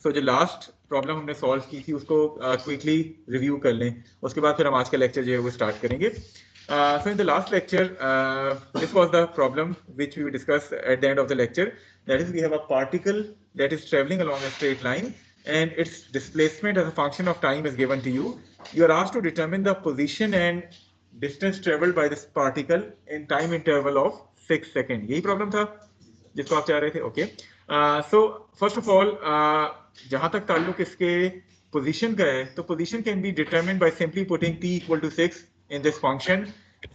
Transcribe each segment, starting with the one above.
सो जो last problem हमने solve की थी उसको क्विकली रिव्यू कर लें, उसके बाद फिर हम आज का लेक्चर जो है वो स्टार्ट करेंगे. So in the last lecture, this was the problem which we discussed at the end of the lecture. That is, we have a particle that is traveling along a straight line, and its displacement as a function of time is given to you. You are asked to determine the position and distance traveled by this particle in time interval of 6 seconds. यही problem था जिसको आप चाह रहे थे. Okay. So first of all, जहां तक ताल्लुक इसके position का है, तो position can be determined by simply putting t equal to 6 in this function.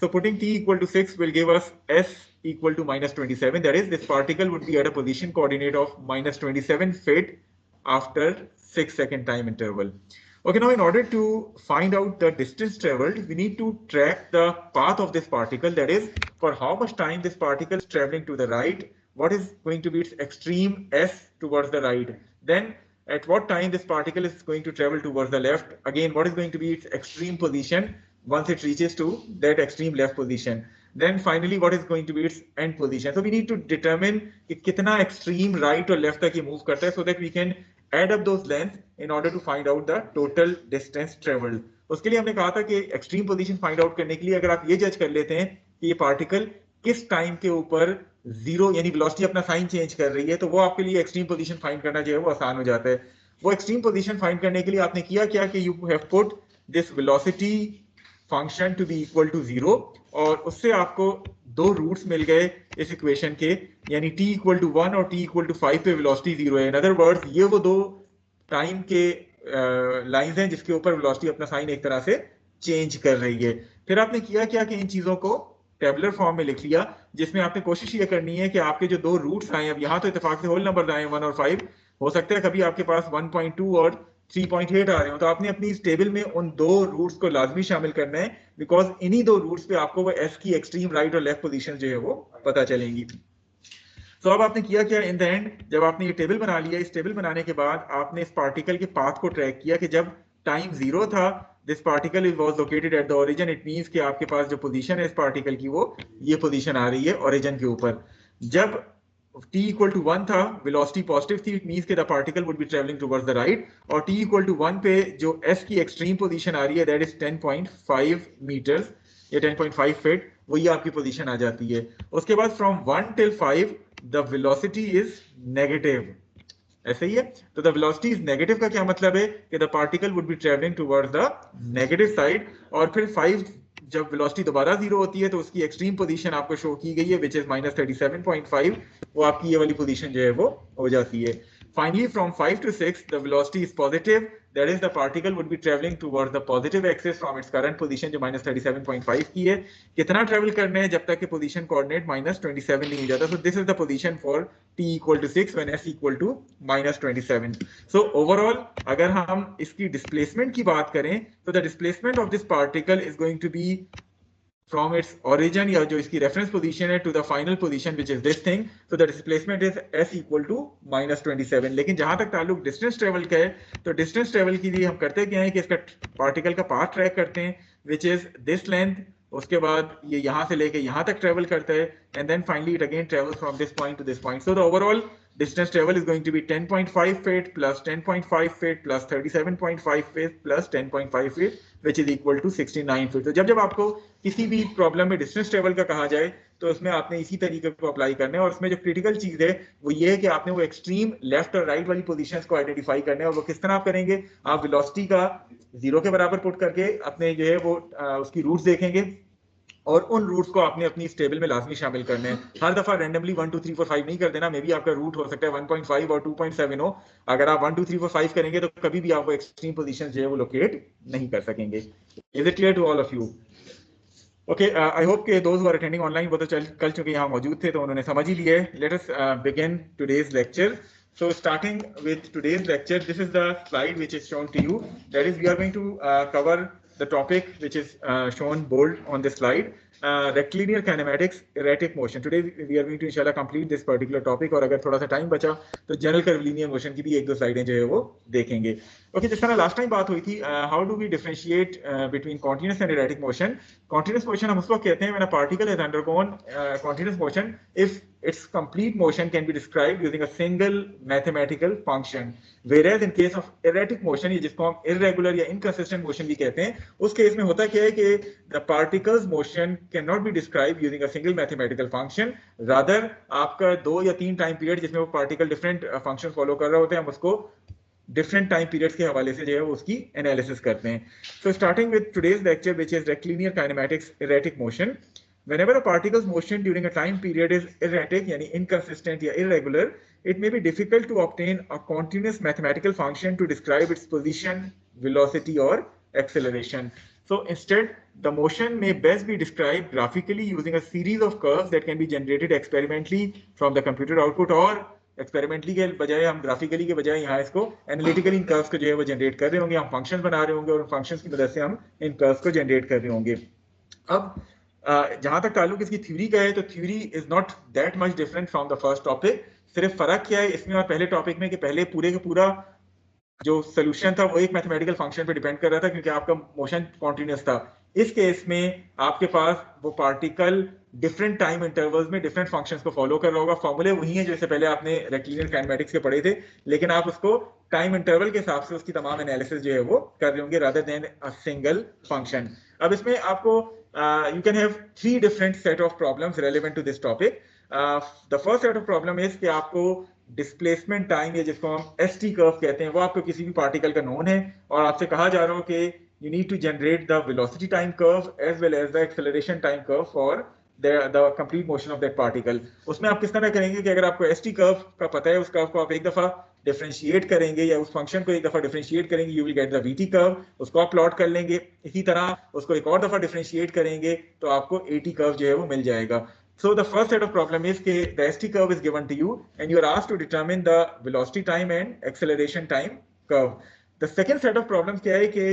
So putting t equal to 6 will give us s equal to minus 27. That is, this particle would be at a position coordinate of minus 27 feet after 6-second time interval. Okay, now in order to find out the distance traveled, we need to track the path of this particle. That is, for how much time this particle is traveling to the right, what is going to be its extreme s towards the right. Then at what time this particle is going to travel towards the left. Again, what is going to be its extreme position once it reaches to that extreme left position. Then finally, what is going to be its end position. So we need to determine कि कितना extreme right or left तक ये move करता है, so that we can add up those lengths in order to find out the total distance traveled. उसके लिए हमने कहा था कि extreme position find out करने के लिए अगर आप ये जज कर लेते हैं कि ये particle किस टाइम के ऊपर जीरो यानी वेलोसिटी अपना साइन चेंज कर रही है, तो वो आपके लिए एक्सट्रीम पोजीशन फाइंड करना जो है वो आसान हो जाता है. वो एक्सट्रीम पोजीशन फाइंड करने के लिए आपने किया क्या कि you have put this velocity function to be equal to 0, और उससे आपको दो रूट्स मिल गए इस इक्वेशन के, यानी t इक्वल टू 1 और t इक्वल टू 5 पे वेलोसिटी 0 है. इन अदर वर्ड्स, ये वो दो टाइम के लाइंस हैं जिसके ऊपर वेलोसिटी अपना साइन एक तरह से चेंज कर रही है. फिर आपने किया क्या कि इन चीजों को टेबुलर फॉर्म में लिख लिया, जिसमें आपने कोशिश ये करनी है कि आपके जो दो रूट्स आए, अब यहाँ तो इत्तेफाक से होल नंबर आए 1 और 5, हो सकता है कभी आपके पास 1.2 और 3.8 आ रहे हो, तो आपने अपनी इस टेबल में उन दो रूट्स को लाजमी शामिल करना है, बिकॉज इन्हीं दो रूट्स पे आपको वो एस की एक्सट्रीम राइट और लेफ्ट पोजीशन जो है वो पता चलेंगी. तो अब आपने किया क्या इन द एंड, जब आपने ये टेबल बना लिया, इस टेबल बनाने के बाद आपने इस पार्टिकल के पाथ को ट्रैक किया कि जब टाइम 0 था, this particle was located at the origin. It means कि आपके पास जो पोजीशन है इस पार्टिकल की वो ये पोजीशन आ रही है ओरिजिन के ऊपर. जब t इक्वल टू 1 था, वेलोसिटी पॉजिटिव थी, इट मींस कि the particle would be travelling towards the right, और t इक्वल टू 1 पे जो s की एक्सट्रीम पोजीशन आ रही है दैट इज 10.5 मीटर्स या 10.5 फीट, वो ये आपकी पोजीशन आ जाती है. उसके बाद from 1 till 5 the velocity is negative. ऐसे ही है. तो द वेलोसिटी इज नेगेटिव का क्या मतलब है कि the particle would be travelling towards the negative side, और फिर 5 जब वेलोसिटी दोबारा 0 होती है तो उसकी एक्सट्रीम पोजीशन आपको शो की गई है विच इज माइनस 37.5, वो आपकी ये वाली पोजीशन जो है वो हो जाती है. Finally, from 5 to 6, the velocity is positive. That is, the particle would be traveling towards the positive axis from its current position, जो minus 37.5 की है. कितना travel करना है जब तक कि position coordinate minus 27 नहीं हो जाता. So this is the position for t equal to 6 when s equal to minus 27. So overall, अगर हम इसकी displacement की बात करें, तो the displacement of this particle is going to be from its origin या जो इसकी reference position है to the final position which is this thing. So the displacement is s equal to minus 27. लेकिन जहां तक ताल्लुक distance travel का है, तो distance travel के लिए हम करते क्या है कि इसका particle का path track करते हैं which is this length. उसके बाद ये यहाँ से लेके यहाँ तक travel करता है, and then finally it again travels from this point to this point. So the overall distance travel is going to be 10.5 feet plus 10.5 feet plus 37.5 feet plus 10.5 feet which is equal to 69 feet. तो जब आपको किसी भी problem में distance travel का कहा जाए तो उसमें आपने इसी तरीके को अप्लाई करना है, और उसमें जो क्रिटिकल चीज है वो ये है कि आपने वो एक्सट्रीम लेफ्ट और राइट वाली पोजीशंस को आइडेंटिफाई करना है. और वो किस तरह आप करेंगे, आप वेलोसिटी का 0 के बराबर पुट करके अपने जो है वो उसकी रूट्स देखेंगे, और उन रूट्स को आपने अपनी इस टेबल में लाजमी शामिल करने हैं. हर दफा रैंडमली 1 2 3 4 5 नहीं कर देना. मे बी आपका रूट हो सकता है 1.5 और 2.7 हो. अगर आप 1 2 3 4 5 करेंगे तो कभी भी आपको एक्सट्रीम पोजीशन जो है वो लोकेट नहीं कर सकेंगे. Is it clear to all of you? Okay, I hope कि those who are attending online वो तो कल चुके यहाँ मौजूद थे तो उन्होंने समझ ही लिया है. Let us begin today's lecture. So starting with today's lecture, this is the slide which is shown to you. That is, we are going to cover the topic which is shown bold on this slide. Rectilinear kinematics, erratic motion. Today we are going to inshallah complete this particular topic, और अगर थोड़ा सा time बचा तो general curvilinear motion की भी एक दो स्लाइडें जो है वो देखेंगे. ओके, जिस तरह लास्ट टाइम बात हुई थी, how do we differentiate between continuous and erratic motion. Continuous motion हम उसको कहते हैं when a particle has undergone continuous motion if its complete motion can be described using a single mathematical function. Whereas in case of erratic motion, ये जिसको हम irregular या inconsistent motion भी कहते हैं, उस केस में होता क्या है कि the particles motion cannot be described using a single mathematical function. Rather, आपका 2 या 3 टाइम पीरियड जिसमें वो पार्टिकल डिफरेंट फंक्शन फॉलो कर रहे होते हैं, हम उसको डिफरेंट टाइम पीरियड्स के हवाले से जो है वो उसकी एनालिसिस करते हैं. So starting with today's lecture which is rectilinear kinematics erratic motion. Whenever a particle's motion during a time period is erratic, यानी inconsistent या irregular, it may be difficult to obtain a continuous mathematical function to describe its position, velocity or acceleration. So instead, the motion may best be described graphically using a series of curves that can be generated experimentally from the computer output, और experimentally के बजाय हम graphically के बजाय यहाँ इसको analytically इन curves को जो है वो जनरेट कर रहे होंगे, हम फंक्शंस बना रहे होंगे और उन फंक्शंस की मदद से हम इन कर्व्स को जनरेट कर रहे होंगे. अब जहां तक ताल्लुक इसकी थ्योरी का है, तो theory is not that much different from the first topic. सिर्फ फर्क क्या है इसमें और पहले टॉपिक में कि पहले पूरे का पूरा जो सोल्यूशन था वो एक मैथमेटिकल फंक्शन पे डिपेंड कर रहा था क्योंकि आपका मोशन कॉन्टिन्यूस था. इस केस में आपके पास वो पार्टिकल डिफरेंट टाइम इंटरवल्स में डिफरेंट फंक्शंस को फॉलो कर रहा होगा. फॉर्मूले वही है जैसे पहले आपने रेक्टिलिनियर काइनेमैटिक्स के पढ़े थे, लेकिन आप उसको टाइम इंटरवल के हिसाब से उसकी तमाम एनालिसिस जो है वो कर रहे होंगे rather than a single function. अब इसमें आपको you can have 3 different set of problems relevant to this topic. The first set of problem is कि आपको displacement time या जिसको हम ST curve कहते हैं वो आपको किसी भी पार्टिकल का नोन है और आपसे कहा जा रहा हो कि you need to generate the velocity time curve as well as the acceleration time curve for the complete motion of that particle. उसमें आप किस तरह करेंगे कि अगर आपको ST curve का पता है, उस कर्व को आप एक दफा डिफरेंशिएट करेंगे या उस फंक्शन को एक दफा डिफरेंशिएट करेंगे, you will get the VT curve, उसको आप प्लॉट कर लेंगे. इसी तरह उसको एक और दफा डिफरेंशिएट करेंगे तो आपको AT कर्व जो है वो मिल जाएगा. So the first set of problem is कि the ST curve is given to you and you are asked to determine the velocity time and acceleration time curve. The second set of problems क्या है कि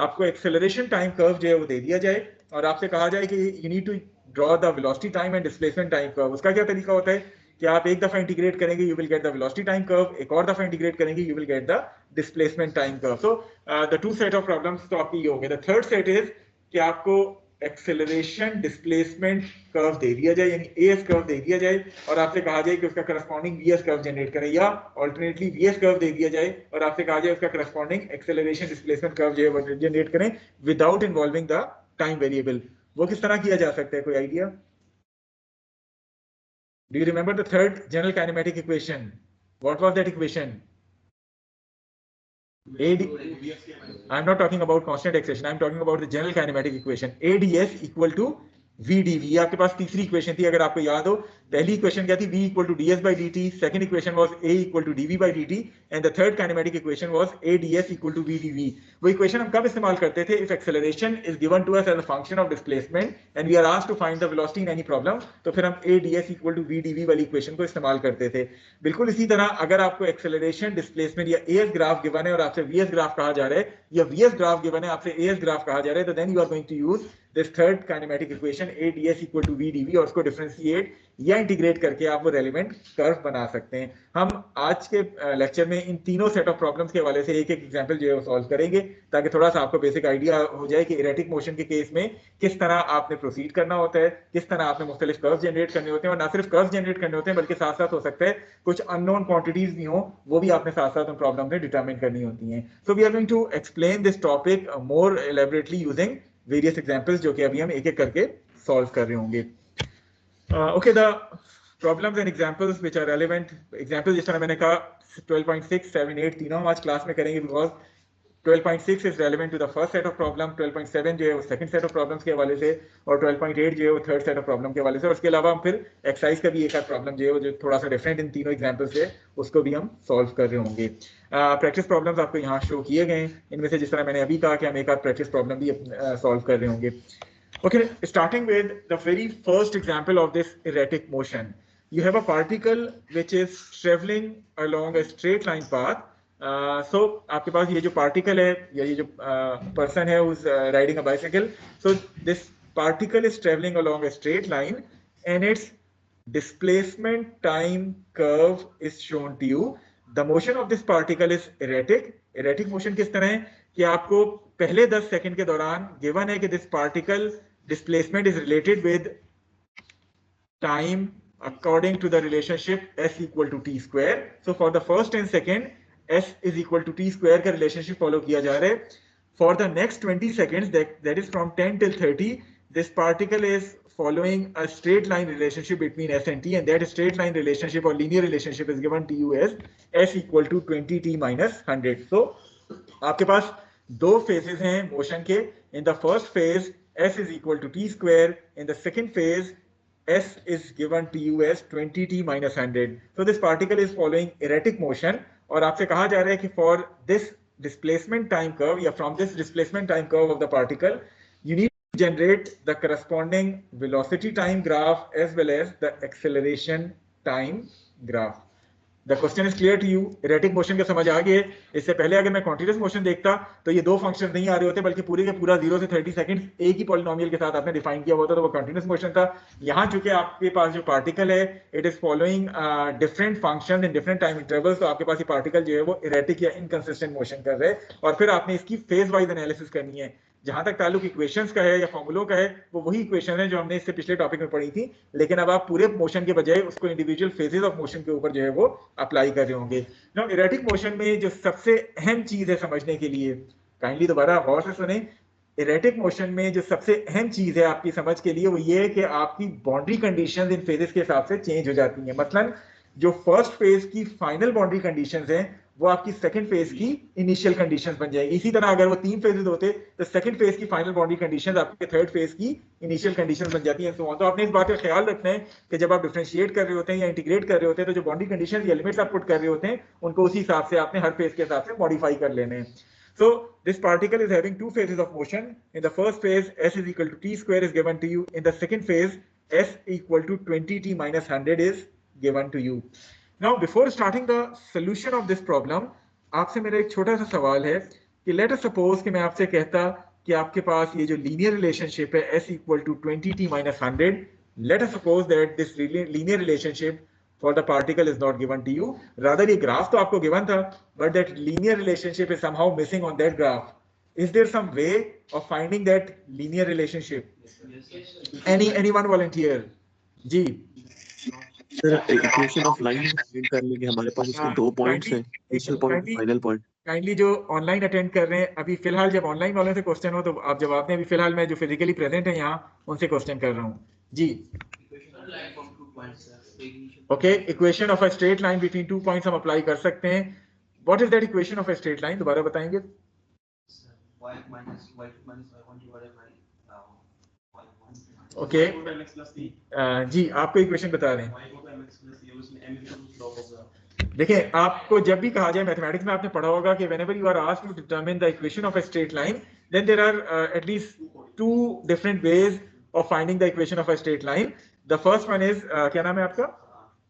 आपको acceleration time curve जो है वो दे दिया जाए और आपसे कहा जाए कि you need to draw the velocity time and displacement time curve. उसका क्या तरीका होता है कि आप एक दफा इंटीग्रेट करेंगे you will get the velocity time curve, एक और दफा इंटीग्रेट करेंगे you will get the displacement time curve. So the 2 set of problems तो आपकी ये हो गए. द थर्ड सेट इज कि आपको एक्सेलरेशन डिस्प्लेसमेंट कर्व दे दिया जाए यानी एएस कर्व दे दिया जाए और आपसे कहा जाए कि उसका करस्पॉन्डिंग वीएस कर्व जनरेट करें, या अल्टरनेटली वीएस कर्व दे दिया जाए और आपसे कहा जाए उसका करस्पॉन्डिंग एक्सेलरेशन डिस्प्लेसमेंट कर्व जो है वो जनरेट करें without involving the time variable. वो किस तरह किया जा सकता है, कोई idea? Do you remember the third general kinematic equation? What was that equation? I'm not talking about constant acceleration. I'm talking about the general kinematic equation. AdS equal to VdV. ये आपके पास तीसरी इक्वेशन थी, अगर आपको याद हो. पहली equation क्या थी? V equal to ds by dt. Second equation was A equal to dV by dt. And the third kinematic equation was AdS equal to VdV. वो इक्वेशन हम कब इस्तेमाल करते थे? If acceleration is given to us as a function of displacement and we are asked to find the velocity in any problem, तो फिर हम AdS equal to VdV वाली इक्वेशन को इस्तेमाल करते थे. बिल्कुल इसी तरह अगर आपको acceleration, displacement या AS ग्राफ गिवन है और आपसे VS ग्राफ कहा जा रहा है या VS ग्राफ गिवन है आपसे AS ग्राफ कहा जा रहा है, तो then you are going to use this third kinematic equation AdS equal to VdV और उसको डिफरेंशिएट या इंटीग्रेट करके आप वो रेलेवेंट कर्व बना सकते हैं. हम आज के लेक्चर में इन तीनों सेट ऑफ प्रॉब्लम्स के हवाले से एक एक एग्जांपल जो है वो सॉल्व करेंगे ताकि थोड़ा सा आपको बेसिक आइडिया हो जाए कि इरेटिक मोशन के केस में किस तरह आपने प्रोसीड करना होता है, किस तरह आपने मुख्तलिफ कर्व जनरेट करने होते हैं और ना सिर्फ कर्व जनरेट करने होते हैं बल्कि साथ साथ हो सकता है कुछ अननोन क्वांटिटीज भी हो, वो भी आपने साथ साथ उन प्रॉब्लम में डिटरमिन करनी होती हैं. So we are going to explain this topic more elaborately using various examples जो कि अभी हम एक एक करके सॉल्व कर रहे होंगे. Okay, the problems and examples which are relevant, examples जिस तरह मैंने कहा 12.6, 7, 8 तीनों हम आज क्लास में करेंगे because 12.6 is relevant to the first set of problem, 12.7 जो है वो second set of problems के हवाले से और 12.8 जो है वो third set of problem के हवाले से. और उसके अलावा हम फिर एक्सरसाइज का भी एक आध प्रॉब्लम जो है वो जो थोड़ा सा डिफरेंट इन तीनों एग्जाम्पल से उसको भी हम सॉल्व कर रहे होंगे. प्रैक्टिस प्रॉब्लम्स आपको यहाँ शो किए गए हैं, इनमें से जिस तरह मैंने अभी कहा कि हम एक आध प्रैक्टिस प्रॉब्लम भी सॉल्व कर रहे होंगे. Okay, starting with the very first example of this erratic motion. You have a particle which is traveling along a straight line path. So आपके पास ये जो particle है या ये जो person है who's riding a bicycle. So this particle is traveling along a straight line and its displacement time curve is shown to you. The motion of this particle is erratic. Erratic motion किस तरह है कि आपको पहले 10 second के दौरान given है कि this particle displacement is related with time according to the relationship s equal to t square. So for the first and second, s is equal to t square का relationship follow किया जा रहा है. For the next 20 seconds, that is from 10 till 30, this particle is following a straight line relationship between s and t, and that straight line relationship or linear relationship is given to you as s equal to 20t minus 100. So आपके पास दो phases हैं motion के. In the first phase, s is equal to t square. In the second phase, s is given to you as 20t minus 100. So this particle is following erratic motion, और आपसे कहा जा रहा है कि for this displacement time curve, या from this displacement time curve of the particle, you need to generate the corresponding velocity time graph as well as the acceleration time graph. The question is clear to you. Erratic motion का समझ आ गया है. इससे पहले अगर मैं continuous motion देखता तो ये दो फंक्शन नहीं आ रहे होते, बल्कि पूरे के पूरा 0 से 30 सेकंड एक ही पॉलिनोमियल के साथ आपने डिफाइन किया होता, तो वो continuous motion था. यहाँ चूंकि आपके पास जो पार्टिकल है, it is following different function in different time intervals, तो आपके पास ये पार्टिकल जो है वो इरेटिक या इनकंसिस्टेंट मोशन कर रहे हैं, और फिर आपने इसकी फेज वाइज एनालिसिस करनी है. जहां तक ताल्लुक इक्वेशंस का है या फॉर्मूलों का है, वो वही इक्वेशन है जो हमने इससे पिछले टॉपिक में पढ़ी थी, लेकिन अब आप पूरे मोशन के बजाय उसको इंडिविजुअल फेजेस ऑफ मोशन के ऊपर जो है वो अप्लाई कर रहे होंगे. नाउ इरेटिक मोशन में जो सबसे अहम चीज है समझने के लिए, काइंडली दोबारा गौर से सुने, इरेटिक मोशन में जो सबसे अहम चीज है आपकी समझ के लिए वो ये है कि आपकी बाउंड्री कंडीशंस इन फेजेस के हिसाब से चेंज हो जाती हैं. मसलन जो फर्स्ट फेज की फाइनल बाउंड्री कंडीशंस हैं वो आपकी सेकंड फेज की इनिशियल कंडीशंस बन जाएगी. इसी तरह अगर वो तीन फेजेस होते तो सेकंड फेज की फाइनल बाउंड्री कंडीशंस आपके थर्ड फेज की इनिशियल कंडीशंस बन जाती हैं. तो आपने इस बात का ख्याल रखना है कि जब आप डिफरेंशिएट कर रहे होते हैं या इंटीग्रेट कर रहे होते हैं, तो जो बाउंड्री कंडीशंस या लिमिट्स आप पुट कर रहे होते हैं उनको उसी हिसाब से आपने हर फेज के हिसाब से मॉडिफाई कर लेने हैं. So this particle is having two phases of motion. In the first phase, s is equal to t square is given to you. In the second phase, s equal to 20t minus 100 is given to you. Now, before starting the solution of this problem, आपसे मेरा एक छोटा सा सवाल है कि let us suppose कि मैं आपसे कहता कि आपके पास ये जो linear relationship है s equal to 20t minus 100. Let us suppose that this linear relationship for the particle is not given to you. Rather, ये graph तो आपको given था, but that linear relationship is somehow missing on that graph. Is there some way of finding that linear relationship? Anyone volunteer? जी. Sir equation of line find करने के हमारे पास इसके दो पॉइंट्स हैं, initial point, final point. Kindly जो online attend कर रहे हैं, अभी फिलहाल जब ऑनलाइन वालों से क्वेश्चन हो तो आप जवाब दें. अभी फिलहाल मैं जो फिजिकली प्रेजेंट है यहाँ उनसे क्वेश्चन कर रहा हूँ. जी. Okay, equation of a straight line between two points हम अप्लाई कर सकते हैं. What is that equation of a straight line, दोबारा बताएंगे? ओके, जी आपको इक्वेशन बता रहे हैं. देखिए, आपको जब भी कहा जाए, मैथमेटिक्स में आपने पढ़ा होगा कि whenever you are asked to determine the equation of a straight line, then there are at least two different ways of finding the equation of a straight line. The first one is क्या नाम है आपका?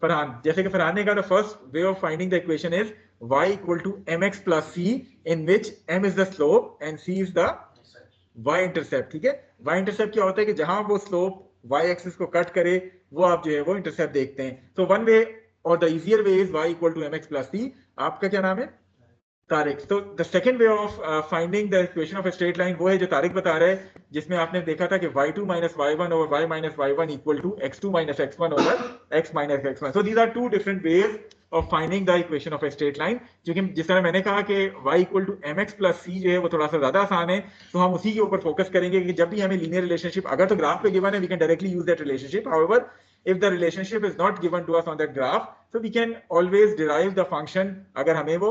फरहान. जैसे कि फरहान ने कहा, the first way of finding the equation is y equal to mx plus c, in which m is the slope and c is the y intercept. ठीक है, y intercept क्या होता है कि जहां वो slope y axis को cut करे वो आप जो है वो intercept देखते हैं. So one way or the easier way is y equal to mx plus c. आपका क्या नाम है? तारिक. तो the second way of finding the equation of a straight line वो है जो तारिक बता रहा है, जिसमें आपने देखा था कि y2 minus y1 over y minus y1 equal to x2 minus x1 over x minus x1. So these are two different ways of finding the equation of a straight line. क्योंकि जिस तरह मैंने कहा कि y equal to mx plus c जो है वो थोड़ा सा ज्यादा आसान है, तो हम उसी के ऊपर फोकस करेंगे कि जब भी हमें लीनियर रिलेशनशिप, अगर तो ग्राफ पे गिवन है, we can directly use that relationship. However, if the relationship is not given to us on that graph, so we can always derive the function अगर हमें वो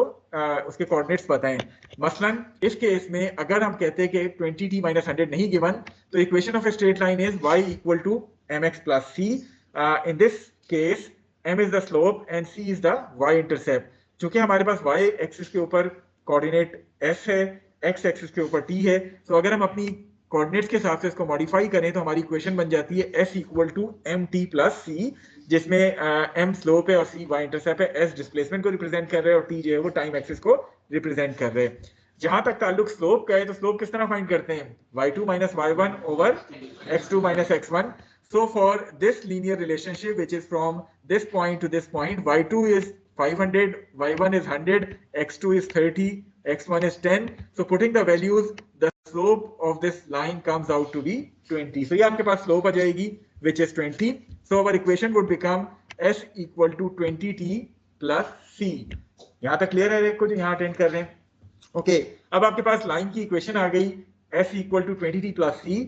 उसके coordinates पता हैं. मसलन इस केस में अगर हम कहते हैं कि 20t minus 100 नहीं given, तो equation of a straight line is y equal to mx plus c. In this case, m is the slope and c is the y intercept. चूंकि हमारे पास y axis के ऊपर coordinate s है, x axis के ऊपर t है, तो अगर हम अपनी कोऑर्डिनेट्स के हिसाब से इसको मॉडिफाई करें तो हमारी इक्वेशन बन जाती है s equal to mt plus c, जिसमें m स्लोप है और c y इंटरसेप्ट है, s डिस्प्लेसमेंट को रिप्रेजेंट कर रहे हैं और t जो है वो टाइम एक्सिस को रिप्रेजेंट कर रहे हैं. जहां तक ताल्लुक स्लोप का है, तो स्लोप किस तरह फाइंड करते हैं? y2 minus y1 over x2 minus x1. So for this linear relationship which is from this point to this point, y2 is 500, y1 is 100, x2 is 30, x1 is 10. So putting the values, the slope of this line comes out to be 20. So ये आपके पास slope आ जाएगी. which is 20. So our equation would become s equal to 20t plus c. यहाँ तक clear है को जो यहाँ attend कर रहे हैं? ओके अब आपके पास लाइन की इक्वेशन आ गई s equal to 20t plus c.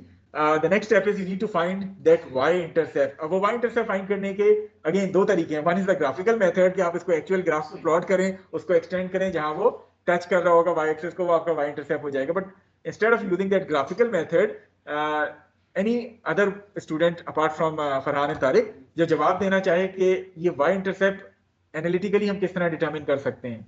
The next step is you need to find that y-intercept. अब वो y-intercept फाइंड करने के अगेन दो तरीके हैं. One is the graphical method कि आप इसको एक्चुअल ग्राफ में प्लॉट करें, उसको एक्सटेंड करें, जहां वो टच कर रहा होगा y एक्सिस को, वो आपका y-intercept हो जाएगा. But instead of using that graphical method, any other student apart from Farhan and Tariq जो जवाब देना चाहे कि ये y-intercept एनालिटिकली हम किस तरह डिटरमिन कर सकते हैं?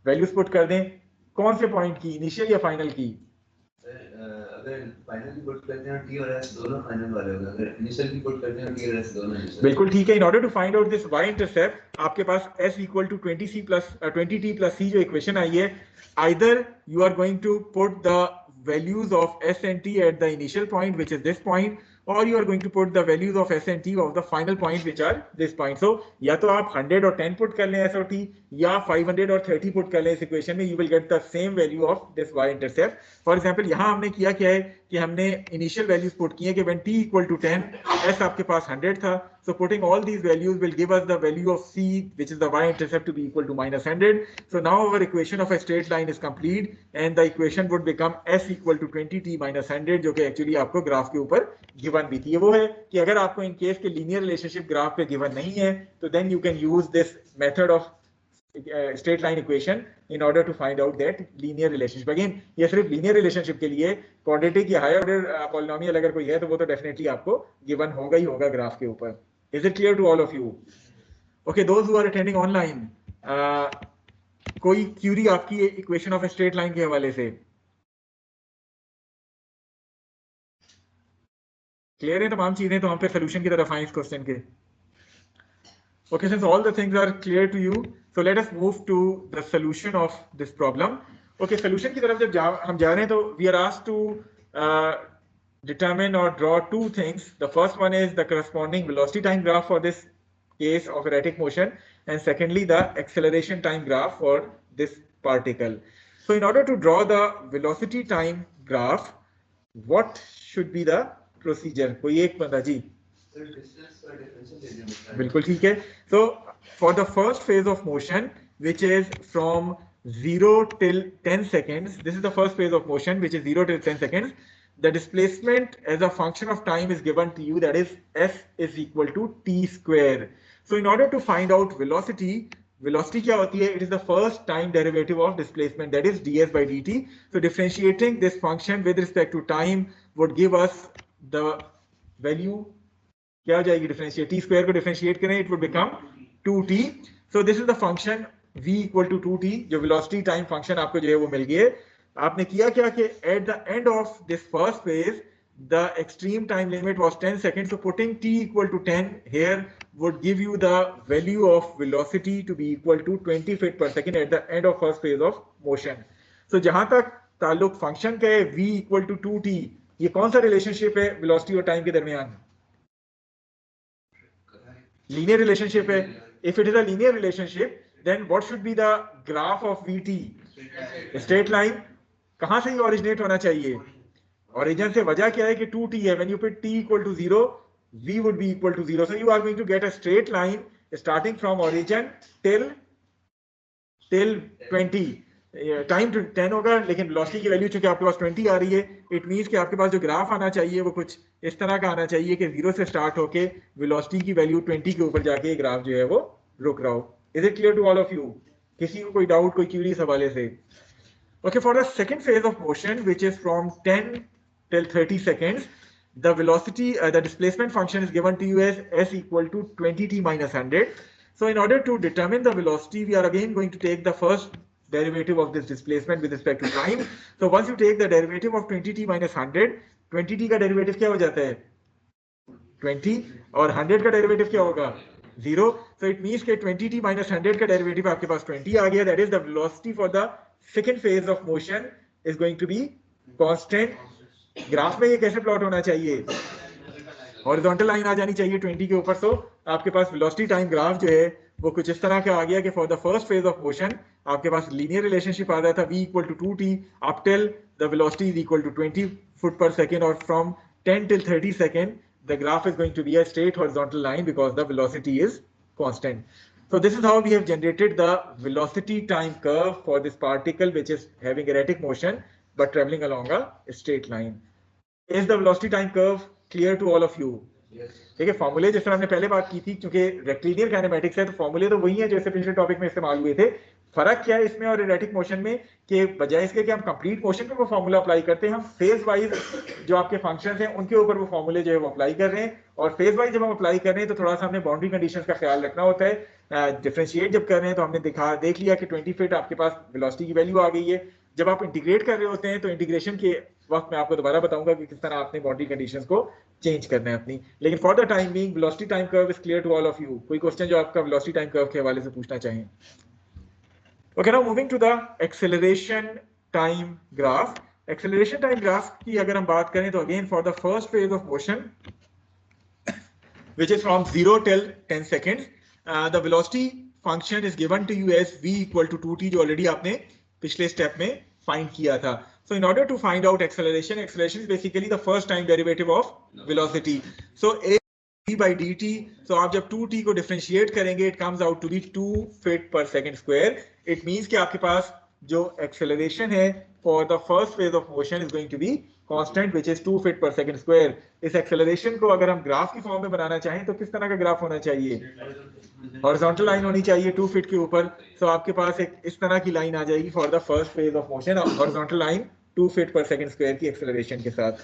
वैल्यूज पुट कर दें. कौन से पॉइंट की, इनिशियल या फाइनल की? अगर फाइनल की पुट करते हैं टी और एस दोनों फाइनल वाले होंगे, अगर इनिशियल की पुट करते हैं टी और एस दोनों इनिशियल. बिल्कुल ठीक है. In order to find out this y intercept आपके पास s equal to 20t plus c जो इक्वेशन आई है, either you are going to put the values of s and t at the initial point which is this point, or you are going to put the values of s and t of the final point which are this point. So या तो आप 100 और 10 put कर लें s और t, या 500 और 30 put कर लें इस इक्वेशन में, you will get the same value of this y intercept. For example यहाँ हमने किया क्या है कि हमने इनिशियल वैल्यूज पुट किए कि when t equal to 10, s आपके पास 100 था, so putting all these values will give us the value of c which is the y intercept to be equal to minus 100. So now our equation of a straight line is complete and the equation would become s equal to 20t minus 100, जो कि actually आपको graph के ऊपर given भी थी. वो है कि अगर आपको इन केस के लीनियर रिलेशनशिप ग्राफ पे गिवन नहीं है तो then you can use this method of straight line equation in order to find out that linear relationship. Again ये सिर्फ लीनियर रिलेशनशिप के लिए, क्वाड्रेटिक या हायर ऑर्डर पॉलिनोमियल अगर कोई है तो वो तो डेफिनेटली आपको गिवन होगा ही होगा ग्राफ के ऊपर. Is it clear to all of you? Okay, those who are attending online, कोई क्यूरी आपकी इक्वेशन ऑफ स्ट्रेट लाइन के हवाले से? क्लियर है तमाम चीजें? तो हम फिर सोल्यूशन की तरफ आए इस क्वेश्चन के. Okay, since all the things are clear to you, so let us move to the solution of this problem. Okay, solution की तरफ जब हम जा रहे हैं तो we are asked to determine or draw two things. The first one is the corresponding velocity time graph for this case of erratic motion, and secondly the acceleration time graph for this particle. So in order to draw the velocity time graph, what should be the procedure? कोई एक बंदा जी. बिल्कुल ठीक है. So for the first phase of motion which is from 0 till 10 seconds, this is the first phase of motion which is 0 till 10 seconds. The displacement as a function of time is given to you, that is f is equal to t square. So in order to find out velocity क्या होती है? It is the first time derivative of displacement, that is ds by dt. So differentiating this function with respect to time would give us the value. क्या हो जाएगी? Differentiate t square को differentiate करें, it would become 2t. So this is the function v equal to 2t, जो velocity time function आपको जो है वो मिल गया. आपने किया क्या कि at the end of this first phase the extreme time limit was 10 second. So putting t equal to 10 here would give you the value of velocity to be equal to 20 feet per second at the end of first phase of motion. So जहां तक ताल्लुक function का है v equal to 2t, ये कौन सा relationship है velocity और टाइम के दरमियान? Linear relationship है. If it is a linear relationship, then what should be the graph of VT? Straight line. कहाँ से ये originate होना चाहिए? Origin से वजह क्या है कि 2t है. When you put t equal to 0, v would be equal to 0. So you are going to get a straight line starting from origin till 20. Time 10 होगा, लेकिन वेलोसिटी की वैल्यू चूंकि आपके पास 20 आ रही है, इट मींस कि आपके पास जो ग्राफ आना चाहिए वो कुछ इस तरह का आना चाहिए कि 0 से स्टार्ट होके वेलोसिटी की वैल्यू 20 के ऊपर जाके ग्राफ जो है वो रुक रहा हो. Is it clear to all of you? किसी को कोई डाउट, कोई क्यूरी इस हवाले से? Okay, for the second phase of motion which is from 10 till 30 seconds, the velocity the displacement function is given to you as s equal to 20t minus 100. So in order to determine the velocity, we are again going to take the first derivative of this displacement with respect to time. So once you take the derivative of 20t minus 100, 20t का derivative क्या हो जाता है? 20, और 100 का derivative क्या होगा? 0. So it means कि 20t minus 100 का derivative आपके पास 20 आ गया. That is the velocity for the second phase of motion is going to be constant. Graph में ये कैसे प्लॉट होना चाहिए? हॉरिजॉन्टल लाइन आ जानी चाहिए 20 के ऊपर. सो आपके पास वेलोसिटी टाइम ग्राफ जो है वो कुछ इस तरह का आ गया कि for the first phase of motion आपके पास लीनियर रिलेशनशिप आ रहा था v equal to 2t up till the velocity is equal to 20 foot per second, or from 10 till 30 seconds, the graph is going to be a straight horizontal line because the velocity is constant. So this is how we have generated the velocity time curve for this particle, which is having erratic motion but traveling along a straight line. Is the velocity time curve clear to all of you? ठीक है, फॉर्मूले जिस तरह हमने पहले बात की थी, क्योंकि रेक्टिलिनियर काइनेमेटिक्स है तो फॉर्मूले तो वही हैं जैसे पिछले टॉपिक में इस्तेमाल हुए थे. फर्क क्या है इसमें और इरेटिक मोशन में कि बजाय इसके कि हम कंप्लीट मोशन पे वो फॉर्मूला अप्लाई करते हैं, हम फेज वाइज जो आपके फंक्शंस हैं उनके ऊपर वो फॉर्मूले जो है वो अप्लाई कर रहे हैं. और फेज वाइज जब हम अप्लाई कर रहे हैं तो थोड़ा सा हमने बाउंड्री कंडीशंस का ख्याल रखना होता है. डिफरेंशिएट जब कर रहे हैं तो हमने देख लिया कि 20 फीट आपके पास वेलोसिटी की वैल्यू आ गई है. जब आप इंटीग्रेट कर रहे होते हैं तो इंटीग्रेशन के वक्त मैं आपको दोबारा बताऊंगा कि किस तरह आपने बाउंड्री कंडीशंस को चेंज करना है अपनी. लेकिन for the time being velocity time curve is clear to all of you. कोई क्वेश्चन जो आपका वेलोसिटी टाइम कर्व के हवाले से पूछना चाहें? Okay, now moving to the acceleration time graph. Acceleration time graph की अगर हम बात करें तो again for the first phase of motion, which is from 0 till 10 seconds, the velocity function is given to you as v equal to 2t, जो already आपने पिछले step में find किया था. So in order to find out acceleration is basically the first time derivative of velocity. So a by dt, so आप जब 2t को differentiate करेंगे it comes out to be 2 feet per second square. It means कि आपके पास जो acceleration है for the first phase of motion is going to be constant, which is 2 feet per second square. इस acceleration को अगर हम graph की form में बनाना चाहें तो किस तरह का ग्राफ होना चाहिए? हॉरिजॉन्टल लाइन होनी चाहिए 2 फीट के ऊपर. So आपके पास एक इस तरह की लाइन आ जाएगी for the first phase of motion, horizontal line 2 feet per second square की acceleration के साथ.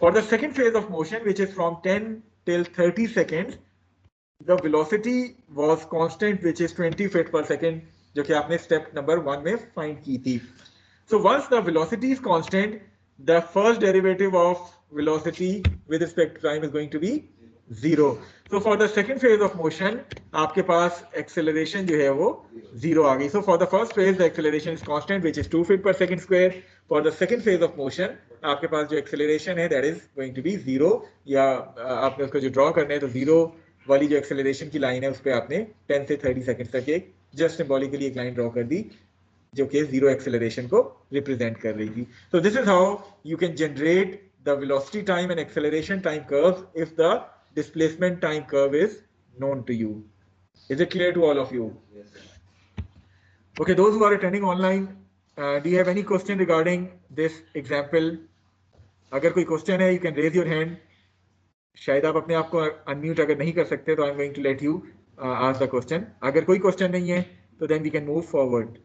For the second phase of motion, which is from 10 till 30 seconds, the velocity was constant, which is 20 feet per second, जो कि आपने step number 1 में find की थी. So once the velocity is constant, the first derivative of velocity with respect to time is going to be 0. So for the second phase of motion, आपके पास acceleration जो है वो 0 आ गई. So for the first phase, the acceleration is constant, which is 2 feet per second square. For the second phase of motion, आपके पास जो acceleration है that is going to be 0, या आपने उसको जो draw करना है तो 0 वाली जो acceleration की line है उस पे आपने 10 से 30 seconds तक एक just symbolically एक line draw कर दी जो कि 0 acceleration को represent कर रही थी. So this is how you can generate the velocity time and acceleration time curves if the displacement time curve is known to you. Is it clear to all of you? Okay, those who are attending online, do you have any question regarding this example? अगर कोई question है, you can raise your hand. शायद आप अपने आप को unmute अगर नहीं कर सकते तो I'm going to let you ask the question. अगर कोई question नहीं है तो then we can move forward.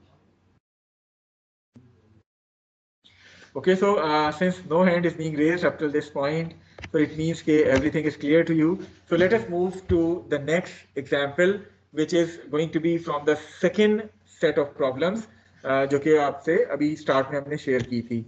Okay, so since no hand is being raised up till this point, so it means that everything is clear to you. So let us move to the next example, which is going to be from the second set of problems, जो कि आपसे अभी start में हमने share की थी.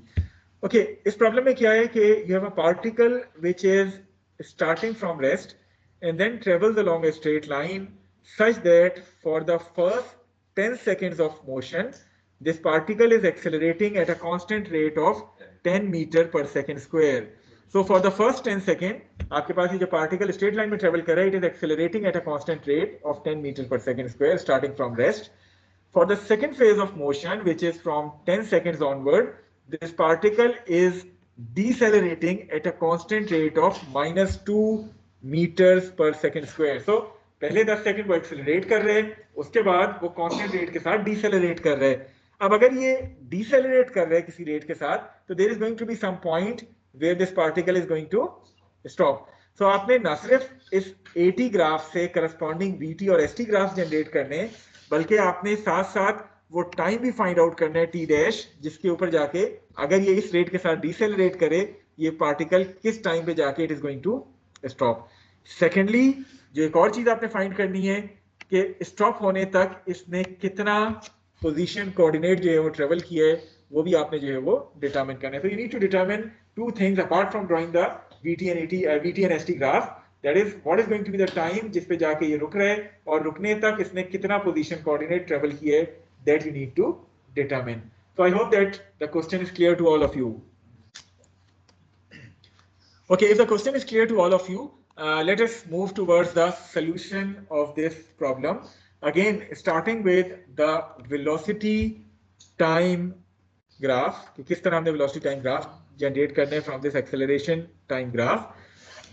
Okay, इस problem में क्या है कि you have a particle which is starting from rest and then travels along a straight line such that for the first 10 seconds of motion, this particle is accelerating at a constant rate of 10 meter per second square. So for the first 10 seconds, आपके पास ये जो particle straight line में travel कर रहा है, it is accelerating at a constant rate of 10 meter per second square starting from rest. For the second phase of motion, which is from 10 seconds onward, this particle is decelerating at a constant rate of -2 meters per second square. So पहले 10 second वो accelerate कर रहे हैं, उसके बाद वो constant rate के साथ डिसेलरेट कर रहे हैं. अब अगर ये डिसेलरेट कर रहे हैं किसी रेट के साथ तो there is going to be some point where this particle is going to stop. So आपने न सिर्फ इस AT ग्राफ से करस्पॉन्डिंग VT और ST ग्राफ जनरेट करने हैं, बल्कि आपने साथ साथ वो टाइम भी फाइंड आउट करना है T डैश, जिसके ऊपर जाके अगर ये इस रेट के साथ डिसेलरेट करे, ये पार्टिकल किस टाइम पे जाके it is going to stop. Secondly, जो एक और चीज आपने फाइंड करनी है कि स्टॉप होने तक इसने कितना पोजीशन कोऑर्डिनेट जो है वो ट्रेवल किया है, वो भी आपने जो है वो डिटरमिन करना है. तो you need to determine two things apart from drawing the VT and ST graph. That is what is going to be the time जिस पे जाके ये रुक रहा है और रुकने तक इसने कितना पोजीशन कोऑर्डिनेट ट्रेवल किया है, that you need to determine. So I hope that the question is clear to all of you. Okay, if the question is clear to all of you, let us move towards the solution of this problem. Again, starting with the velocity time graph कि किस तरह हमने velocity time graph generate करने from this acceleration time graph.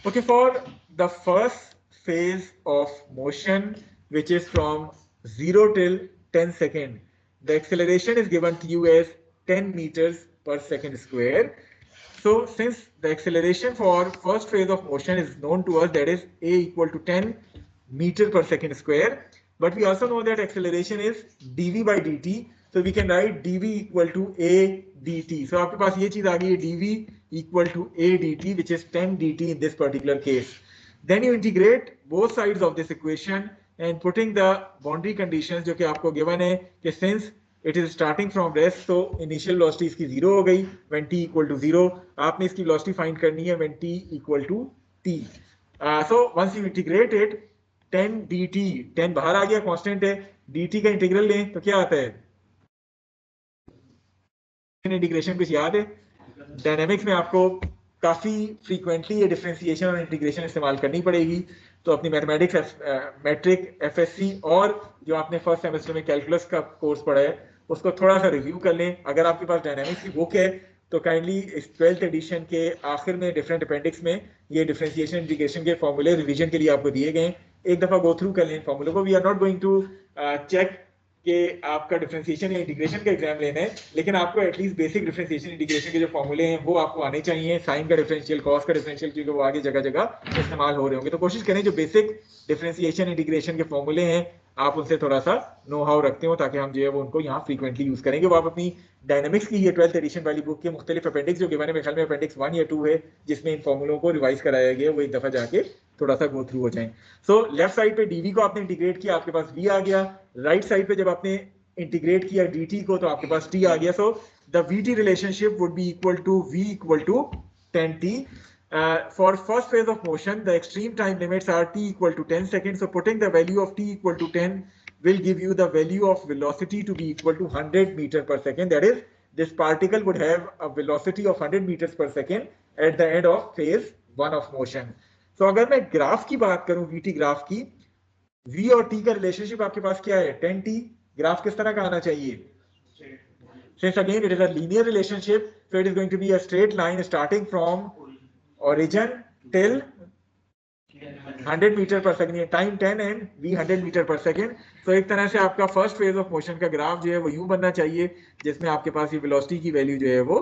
Okay, for the first phase of motion which is from 0 till 10 second, the acceleration is given to you as 10 meters per second square. So since the acceleration for first phase of motion is known to us, that is a equal to 10 meter per second square, but we also know that acceleration is dv by dt, so we can write dv equal to a dt. So आपके पास ये चीज आ गई है dv equal to a dt, which is 10 dt in this particular case. Then you integrate both sides of this equation and putting the boundary conditions जो कि आपको given है कि since it is starting from rest, so initial velocity इसकी 0 हो गई when t equal to 0. आपने इसकी velocity find करनी है when t equal to t. So once you integrate it, 10 dt, 10 बाहर आ गया, constant है, dt का इंटीग्रल लें तो क्या आता है? इंटीग्रेशन कुछ याद है? डायनेमिक्स में आपको काफी फ्रीक्वेंटली ये डिफरेंशिएशन और इंटीग्रेशन इस्तेमाल करनी पड़ेगी, तो अपनी मैथमेटिक्स मैट्रिक एफएससी और जो आपने फर्स्ट सेमेस्टर में कैलकुलस का कोर्स पढ़ा है उसको थोड़ा सा रिव्यू कर लें. अगर आपके पास डायनेमिक्स की बुक है तो काइंडली इस 12th एडिशन के आखिर में डिफरेंट अपेंडिक्स में ये डिफरेंशिएशन इंटीग्रेशन के फॉर्मूले रिवीजन के लिए आपको दिए गए, एक दफा गो थ्रू कर लें फॉर्मूले को. We are not going to check कि आपका डिफरेंशिएशन या इंटीग्रेशन का एग्जाम लेना है, लेकिन आपको एटलीस्ट बेसिक डिफरेंशिएशन इंटीग्रेशन के जो फॉर्मूले हैं वो आपको आने चाहिए. साइन का डिफरेंशियल, कॉस का डिफरेंशियल, क्योंकि वो आगे जगह जगह इस्तेमाल हो रहे होंगे, तो कोशिश करें जो बेसिक डिफरेंशिएशन इंटीग्रेशन के फॉर्मूले हैं आप उनसे थोड़ा सा नो हाउ रखते हो, ताकि हम जो है वो उनको यहाँ फ्रीक्वेंटली यूज करेंगे. वो आप अपनी डायनेमिक्स की ये 12th एडिशन वाली बुक के मुख्तलिफ अपेंडिक्स जो गिवन है, मेरे ख्याल में अपेंडिक्स 1 या 2 है जिसमें इन फॉर्मूलों को रिवाइज कराया गया, वो एक दफा जाके थोड़ा सा गो थ्रू हो जाए. सो लेफ्ट साइड पे डीवी को आपने इंटीग्रेट किया, आपके पास v आ गया. राइट साइड पे जब आपने इंटीग्रेट किया dt को तो आपके पास t आ गया. So the vt relationship would be equal to v equal to 10t. For first phase of motion, the extreme time limits are t equal to 10 seconds. So putting the value of t equal to 10 will give you the value of velocity to be equal to 100 meter per second. That is, this particle would have a velocity of 100 meters per second at the end of phase 1 of motion. So अगर मैं graph की बात करूं, vt graph की, v और t का relationship आपके पास क्या है? 10t. ग्राफ किस तरह का आना चाहिए? Since again it is a linear relationship, so it is going to be a straight line starting from origin till 100 metre per second, time 10 and v 100 metre per second. तो एक तरह से आपका फर्स्ट फेज ऑफ मोशन का graph जो है वो यूं बनना चाहिए जिसमें आपके पास ये वेलोसिटी की वैल्यू जो है वो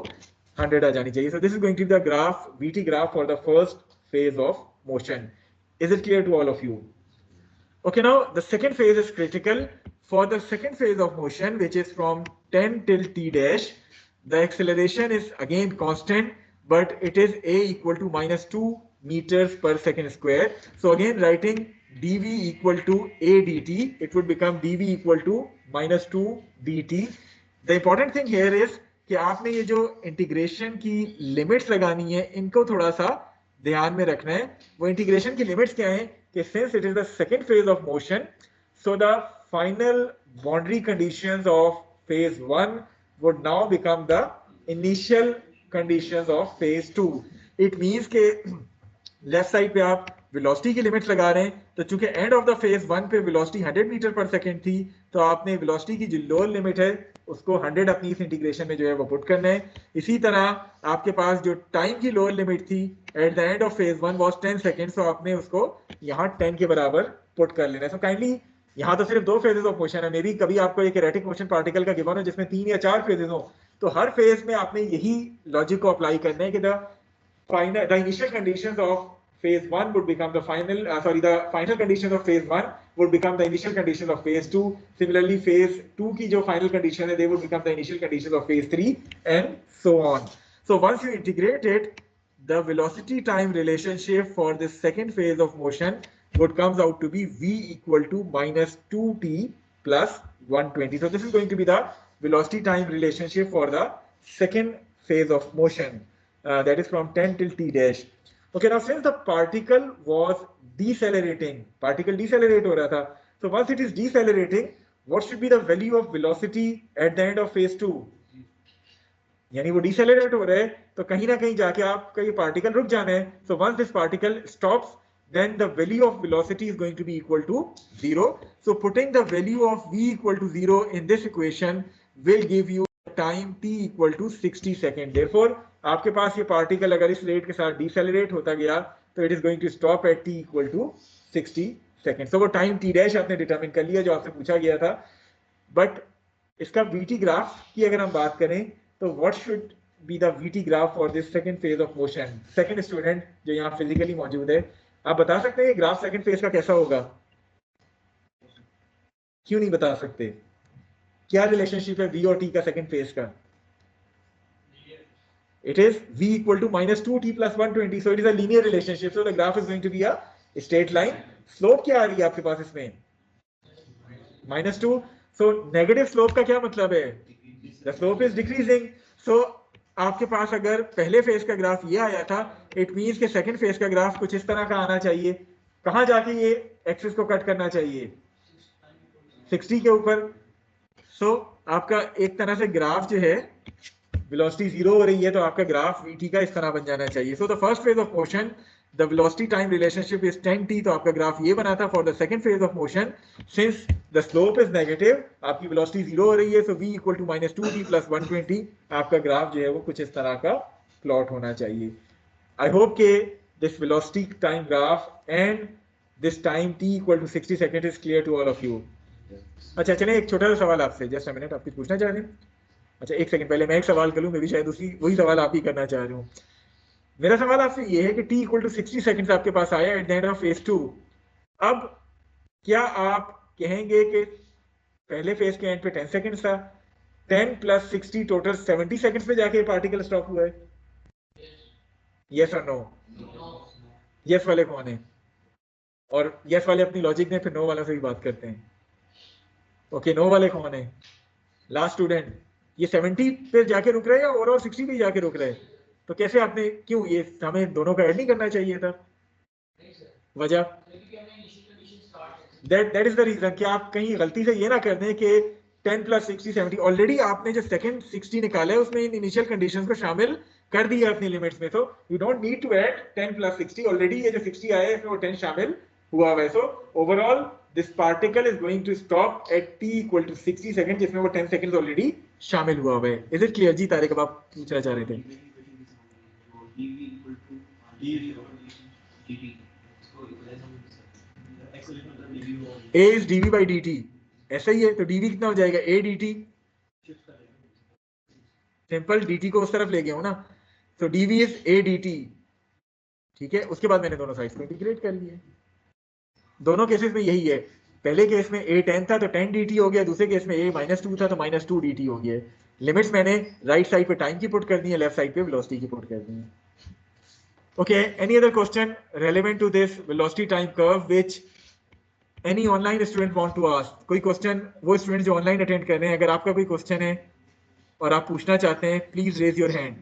100 आ जानी चाहिए. So this is going to be the graph, vt graph for the first phase of motion. Is it clear to all of you? Okay, now the second phase is critical. For the second phase of motion, which is from 10 till t dash, the acceleration is again constant, but it is a equal to minus 2 meters per second square. So again, writing dv equal to a dt, it would become dv equal to minus 2 dt. The important thing here is कि आपने ये जो integration की limits लगानी है इनको थोड़ा सा ध्यान में रखना है. वो इंटीग्रेशन की लिमिट्स क्या है कि since it is the second phase of motion, so the final boundary conditions of phase 1 would now become the initial conditions of phase 2. It means कि लेफ्ट साइड पे आप वेलोसिटी की लिमिट्स लगा रहे हैं, तो चूंकि एंड ऑफ द फेज 1 पे वेलोसिटी 100 मीटर पर सेकंड थी, तो आपने वेलोसिटी की जो लोअर लिमिट है उसको 100 अपनी इस इंटीग्रेशन में जो है वो पुट करना है. इसी तरह आपके पास जो टाइम की लोअर लिमिट थी eight the end of phase 1 was 10 second, तो आपने उसको यहाँ 10 के बराबर पुट कर लेना है. सो काइंडली यहाँ तो सिर्फ 2 फेजेस ऑफ मोशन है, मे बी कभी आपको एक एरेटिक मोशन पार्टिकल का गिवन हो जिसमें 3 या 4 फेजेस हो, तो हर फेज में आपने यही लॉजिक को अप्लाई करना है कि the initial conditions of phase 1 would become the final conditions of phase 1 would become the initial conditions of phase 2. Similarly, phase 2 की जो final condition है, they would become the initial conditions of phase 3 and so on. So once you integrate it, the velocity time relationship for this second phase of motion would comes out to be v equal to minus 2t plus 120. So this is going to be the velocity time relationship for the second phase of motion. That is from 10 till t dash. Okay, now since the particle was decelerating, particle decelerate हो रहा था, so once it is decelerating, what should be the value of velocity at the end of phase 2? यानी वो decelerate हो रहा है तो कहीं ना कहीं जाके आपका ये particle रुक जाना है. So once this particle stops, then the value of velocity is going to be equal to 0. So putting the value of v equal to 0 in this equation will give you time t equal to 60 second. Therefore आपके पास ये particle अगर इस rate के साथ decelerate होता गया तो it is going to stop at t equal to 60 second. So वो टाइम t डैश आपने डिटरमिन कर लिया जो आपसे पूछा गया था। बट इसका vt ग्राफ की अगर हम बात करें तो what should be the vt graph for this second phase of motion. Second student जो यहाँ फिजिकली मौजूद है, आप बता सकते हैं ग्राफ सेकंड फेज का कैसा होगा? क्यों नहीं बता सकते? क्या रिलेशनशिप है v और t का सेकंड फेज का? It is v equal to minus 2t plus 120, so it is a linear relationship, so the graph is going to be a straight line. Slope क्या आ रही है आपके पास इसमें? -2. So negative slope का क्या मतलब है? The slope is decreasing. So आपके पास अगर पहले फेज का ग्राफ ये आया था, it means कि सेकंड फेज का ग्राफ कुछ इस तरह का आना चाहिए। कहाँ जाके ये एक्सिस को कट करना चाहिए? 60 के ऊपर। So आपका एक तरह से ग्राफ जो है वेलोसिटी 0 हो रही है तो आपका ग्राफ vt का इस तरह बन जाना चाहिए। So the first phase of motion the velocity time relationship is 10t, तो आपका ग्राफ ये बना था। For the second phase of motion since the slope is negative, आपकी वेलोसिटी 0 हो रही है, so v equal to -2t plus 120, आपका ग्राफ जो है वो कुछ इस तरह का प्लॉट होना चाहिए। आई होप के this velocity time graph and this time t equal to 60 second is clear to all of you. अच्छा चलिए एक छोटा सा सवाल आपसे, जस्ट अ मिनट, आप कुछ पूछना चाह रहे हैं? अच्छा एक सेकंड, पहले मैं एक सवाल करूं, मैं भी शायद वही सवाल आप ही करना चाह रहे हूँ। मेरा सवाल आपसे ये है कि t इक्वल टू 60 सेकंड्स आपके पास आया eight the end of phase 2। अब क्या आप कहेंगे कि पहले फेज के एंड पे 10 सेकंड्स था, 10 प्लस 60 टोटल 70 सेकंड्स पे जाके पार्टिकल स्टॉप हुआ है? यस और नो? यस वाले कौन है? और यस वाले अपनी लॉजिक दें, फिर नो वालों से भी बात करते हैं। ओके, नो वाले कौन है? Last student. ये 70 पे जाके रुक रहे हैं या ओवरऑल 60 पे जाके रुक रहे हैं? तो कैसे आपने, क्यों ये हमें दोनों का ऐड नहीं करना चाहिए था? वजह दैट इज द रीजन कि आप कहीं गलती से ये ना कर दें कि 10 प्लस 60 70, ऑलरेडी आपने जो सेकंड 60 निकाला है उसमें इन इनिशियल कंडीशंस को शामिल कर दिया अपनी लिमिट्स में, तो you don't need to add 10 plus 60, already ये जो 60 आया है इसमें वो 10 शामिल हुआ हुआ है। So overall this particle is going to stop at t equal to 60 seconds, जिसमें वो 10 seconds already शामिल हुआ हुआ है। Is it clear जी? तारिक, अब आप पूछना चाह रहे थे। A is dv by dt, ऐसा ही है, तो dv कितना हो जाएगा? a dt, सिंपल, dt को उस तरफ ले गया हूं ना, तो dv is a dt, ठीक है। उसके बाद मैंने दोनों साइड्स को इंटीग्रेट कर लिया। दोनों केसेस में यही है, पहले केस में a 10 था तो 10 dt हो गया, दूसरे केस में a -2 था तो -2 dt हो गया। लिमिट्स मैंने राइट साइड पे टाइम की पुट कर दी है, लेफ्ट साइड पे वेलोसिटी की पुट कर दी है। Okay, any other question relevant to this velocity time curve which any online student want to ask? कोई क्वेश्चन, वो स्टूडेंट जो ऑनलाइन अटेंड कर रहे हैं, अगर आपका कोई क्वेश्चन है और आप पूछना चाहते हैं, प्लीज रेज योर हैंड।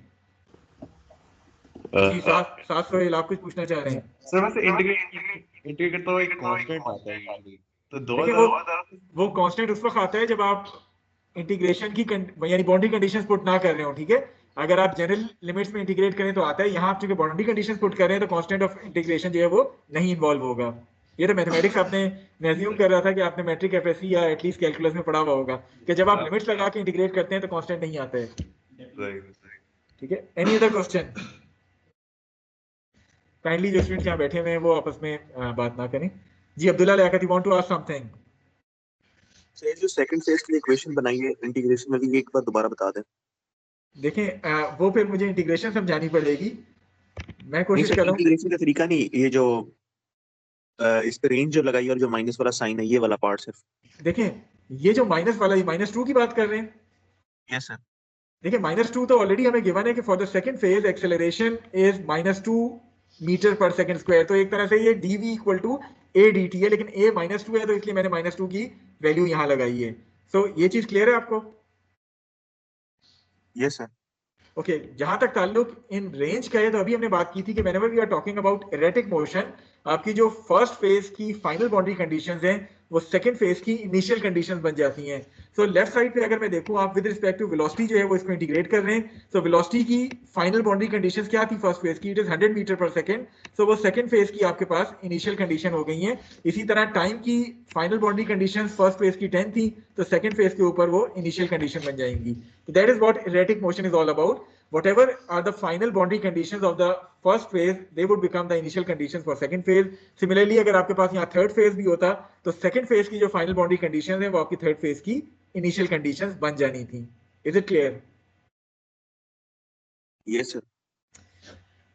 जी, 700 आप कुछ पूछना चाह रहे हैं? सर वैसे इंटीग्रेट तो एक कांस्टेंट आता है यूजुअली, तो 2000 वो कांस्टेंट उस वक्त आता है जब आप इंटीग्रेशन की यानी बाउंड्री कंडीशंस पुट ना कर रहे हो, ठीक है। अगर आप जनरल लिमिट्स में इंटीग्रेट करें तो आता है, यहाँ आप चूंकि बाउंड्री कंडीशंस पुट कर रहे हैं तो कांस्टेंट ऑफ इंटीग्रेशन जो है वो नहीं इन्वॉल्व होगा। ये तो मैथमेटिक्स आपने, मैं अज्यूम कर रहा था कि आपने मैट्रिक एफएससी या एटलीस्ट कैलकुलस में पढ़ा हुआ होगा कि जब आप लिमिट्स लगा के इंटीग्रेट करते हैं तो कांस्टेंट नहीं आता है, ठीक है। Any other question? काइंडली जो स्टूडेंट्स यहाँ बैठे हुए हैं वो आपस में बात ना करें। जी Abdullah Liaquat, you want to ask something? Sir जो सेकंड फेज की इक्वेशन बनाई है इंटीग्रेशन वाली, एक बार दोबारा बता दें। देखें वो फिर मुझे इंटीग्रेशन समझानी पड़ेगी, मैं कोशिश कर रहा हूँ। इंटीग्रेशन का तरीका नहीं, ये जो इस पे रेंज जो लगाई और जो माइनस वाला साइन है, ये वाला पार्ट सिर्फ देखें। ये जो माइनस वाला, ये -2 की बात कर रहे हैं? Yes sir. देखिए -2 तो ऑलरेडी हमें गिवन है कि for the second phase acceleration is -2 metre per second square, तो एक तरह से ये dv equal to a dt है, लेकिन a -2 है तो इसलिए मैंने -2 की वैल्यू यहाँ लगाई है। सो ये चीज क्लियर है आपको? Yes sir. ओके, जहां तक ताल्लुक इन रेंज का है, तो अभी हमने बात की थी कि whenever we are talking about erratic motion, आपकी जो फर्स्ट फेज की फाइनल बाउंड्री कंडीशंस हैं वो सेकंड फेज की इनिशियल कंडीशंस बन जाती हैं। सो लेफ्ट साइड पे अगर मैं देखूं, आप विद रिस्पेक्ट टू वेलोसिटी जो है वो इसको इंटीग्रेट कर रहे हैं। सो वेलोसिटी की फाइनल बाउंड्री कंडीशंस क्या थी फर्स्ट फेज की? It is 100 metre per second. सो वो सेकंड फेज की आपके पास इनिशियल कंडीशन हो गई है। इसी तरह टाइम की final boundary conditions first phase की 10 थी, तो सेकंड फेज के ऊपर वो इनिशियल कंडीशन बन जाएंगी। That is what erratic motion is all about. Whatever are the final boundary conditions of the first phase, they would become the initial conditions for second phase. Similarly, अगर आपके पास यहाँ third phase भी होता, तो second phase की जो final boundary conditions है, वो आपकी third phase की initial conditions बन जानी थी. Is it clear? Yes, sir.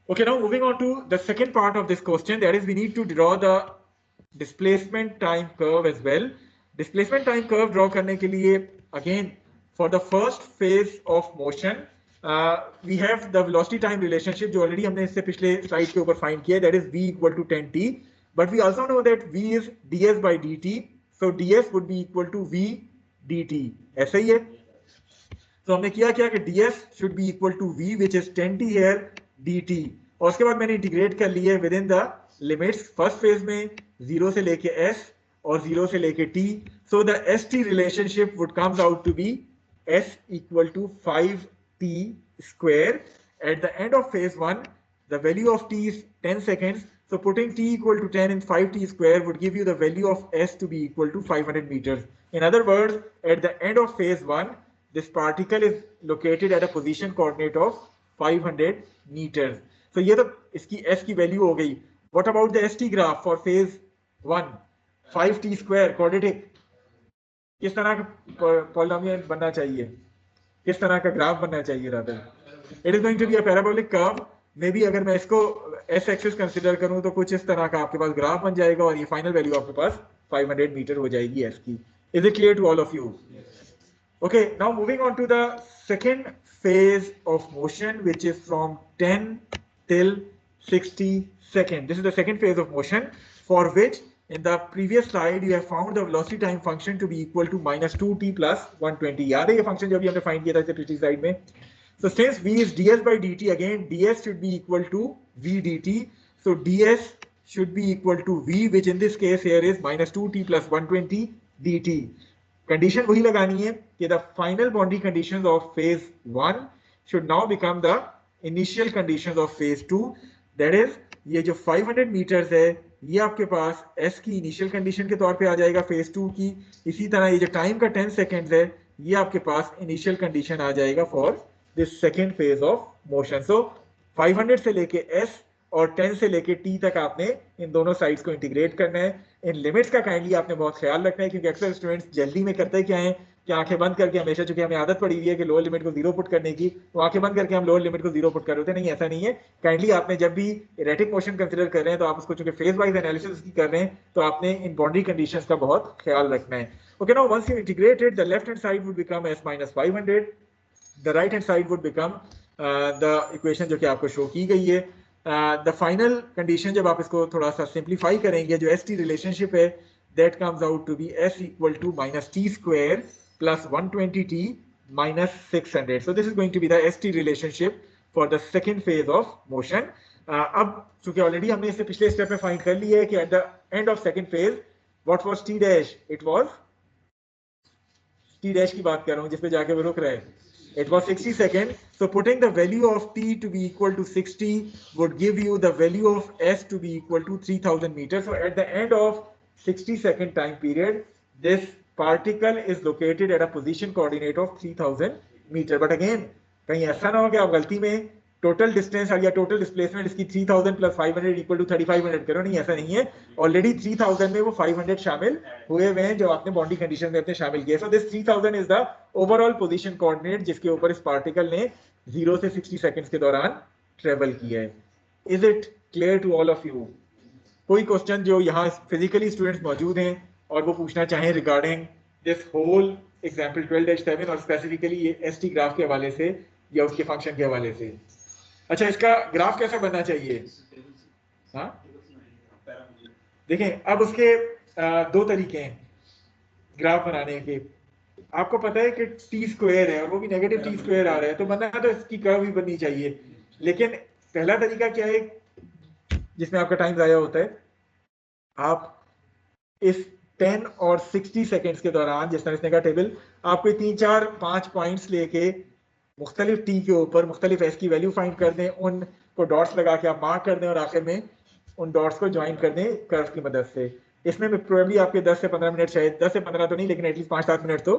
Okay, now moving on to the second part of this question, that is we need to draw the displacement time curve as well. Displacement time curve draw करने के लिए, again, for the first phase of motion, we have the velocity time relationship जो already हमने इससे पिछले slide के ऊपर find किया है, that is v equal to 10t. But we also know that v is ds by dt, so ds would be equal to v dt. ऐसा ही है. तो हमने किया क्या कि ds should be equal to v, which is 10t here dt. और उसके बाद मैंने इंटीग्रेट कर लिए with in the limits first phase में 0 से लेके s और 0 से लेके t. So the st relationship would comes out to be s equal to 5t square. At the end of phase 1, the value of t is 10 seconds. So putting t equal to 10 in 5t square would give you the value of s to be equal to 500 meters. In other words, at the end of phase 1, this particle is located at a position coordinate of 500 meters. So ये तो इसकी s की value हो गई. What about the st graph for phase 1? 5t square quadratic. किस तरह का polynomial बनना चाहिए, किस तरह का ग्राफ बनना चाहिए? Rather it is going to be a parabolic curve. Maybe अगर मैं इसको एस एक्सिस कंसीडर करूं तो कुछ इस तरह का आपके पास ग्राफ बन जाएगा और ये फाइनल वैल्यू आपके पास 500 मीटर हो जाएगी एस की. Is it clear to all of you? Okay, now moving on to the second phase of motion, which is from 10 till 60 seconds. This is the second phase of motion, for which in the previous slide you have found the velocity time function to be equal to minus 2t plus 120. याद है ये function जो अभी हमने find किया था इससे पिछली slide में? So since v is ds by dt, again ds should be equal to v dt. So ds should be equal to v, which in this case here is minus 2t plus 120 dt. Condition वही लगानी है कि the final boundary conditions of phase 1 should now become the initial conditions of phase 2. That is ये जो 500 metres है ये आपके पास s की इनिशियल कंडीशन के तौर पे आ जाएगा फेज 2 की. इसी तरह ये जो टाइम का 10 सेकेंड्स है ये आपके पास इनिशियल कंडीशन आ जाएगा for this second phase of motion. So 500 से लेके s और 10 से लेके t तक आपने इन दोनों साइड्स को इंटीग्रेट करना है. इन लिमिट्स का काइंडली आपने बहुत ख्याल रखना है, क्योंकि अक्सर स्टूडेंट्स जल्दी में करते क्या है कि आंखें बंद करके, हमेशा चूंकि हमें आदत पड़ी हुई है कि लोअर लिमिट को 0 पुट करने की, तो आंखें बंद करके हम लोअर लिमिट को 0 पुट कर रहे होते हैं. नहीं, ऐसा नहीं है. काइंडली आपने जब भी इरेटिक मोशन कंसीडर कर रहे हैं तो आप उसको चूंकि फेज वाइज एनालिसिस की कर रहे हैं तो आपने इन बाउंड्री कंडीशंस का बहुत ख्याल रखना है. Okay, now once you integrated, the left hand side would become s minus 500, the right hand side would become the equation जो कि आपको शो की गई है. द फाइनल कंडीशन जब आप इसको थोड़ा सा सिंप्लीफाई करेंगे, जो st रिलेशनशिप है, that comes out to be s equal to minus t square plus 120t minus 600. So this is going to be the st relationship for the second phase of motion. अब चूंकि already हमने इससे पिछले step में find कर लिया है कि at the end of second phase what was t dash? It was t dash की बात कर रहा हूँ जिस पे जाके वो रुक रहा है. It was 60 seconds. So putting the value of t to be equal to 60 would give you the value of s to be equal to 3000 meters. So at the end of 60-second time period, this particle is located at a position coordinate of 3000 meter. But again, कहीं ऐसा ना हो कि आप गलती में total distance या total displacement इसकी 3000 प्लस 500 इक्वल टू 3500 करो. नहीं, ऐसा नहीं है. ऑलरेडी 3000 में वो 500 शामिल हुए हुए हैं जो आपने बाउंड्री कंडीशन में अपने शामिल किए. So this 3000 is the overall position coordinate जिसके ऊपर इस पार्टिकल ने 0 से 60 सेकंड्स के दौरान ट्रेवल किया है. Is it clear to all of you? कोई क्वेश्चन जो यहाँ फिजिकली स्टूडेंट्स मौजूद हैं और वो पूछना चाहें रिगार्डिंग दिस होल एग्जांपल 12-7 और स्पेसिफिकली ये एसटी ग्राफ के हवाले से या उसके फंक्शन के हवाले से? अच्छा, इसका ग्राफ कैसा बनना चाहिए? हाँ, देखें अब उसके दो तरीके हैं ग्राफ बनाने के. आपको पता है कि टी स्क्वायर है और वो भी नेगेटिव टी स्क्वायर आ रहा है, तो बनना तो इसकी कर्व ही बननी चाहिए. लेकिन पहला तरीका क्या है जिसमें आपका टाइम ज़ाया होता है? आप इस 10 और 60 सेकेंड्स के दौरान, जिस तरह इसने कहा टेबल, आपको 3 4 5 पॉइंट्स लेके मुख्तलिफ टी के ऊपर मुख्तलिफ एस की वैल्यू फाइंड कर दें, उनको डॉट्स लगा के आप मार्क कर दें और आखिर में उन डॉट्स को ज्वाइन कर दें कर्व की मदद से। इसमें प्रोबेबली आपके 10 से 15 मिनट, शायद 10 से 15 तो नहीं, लेकिन एटलीस्ट 5-7 मिनट तो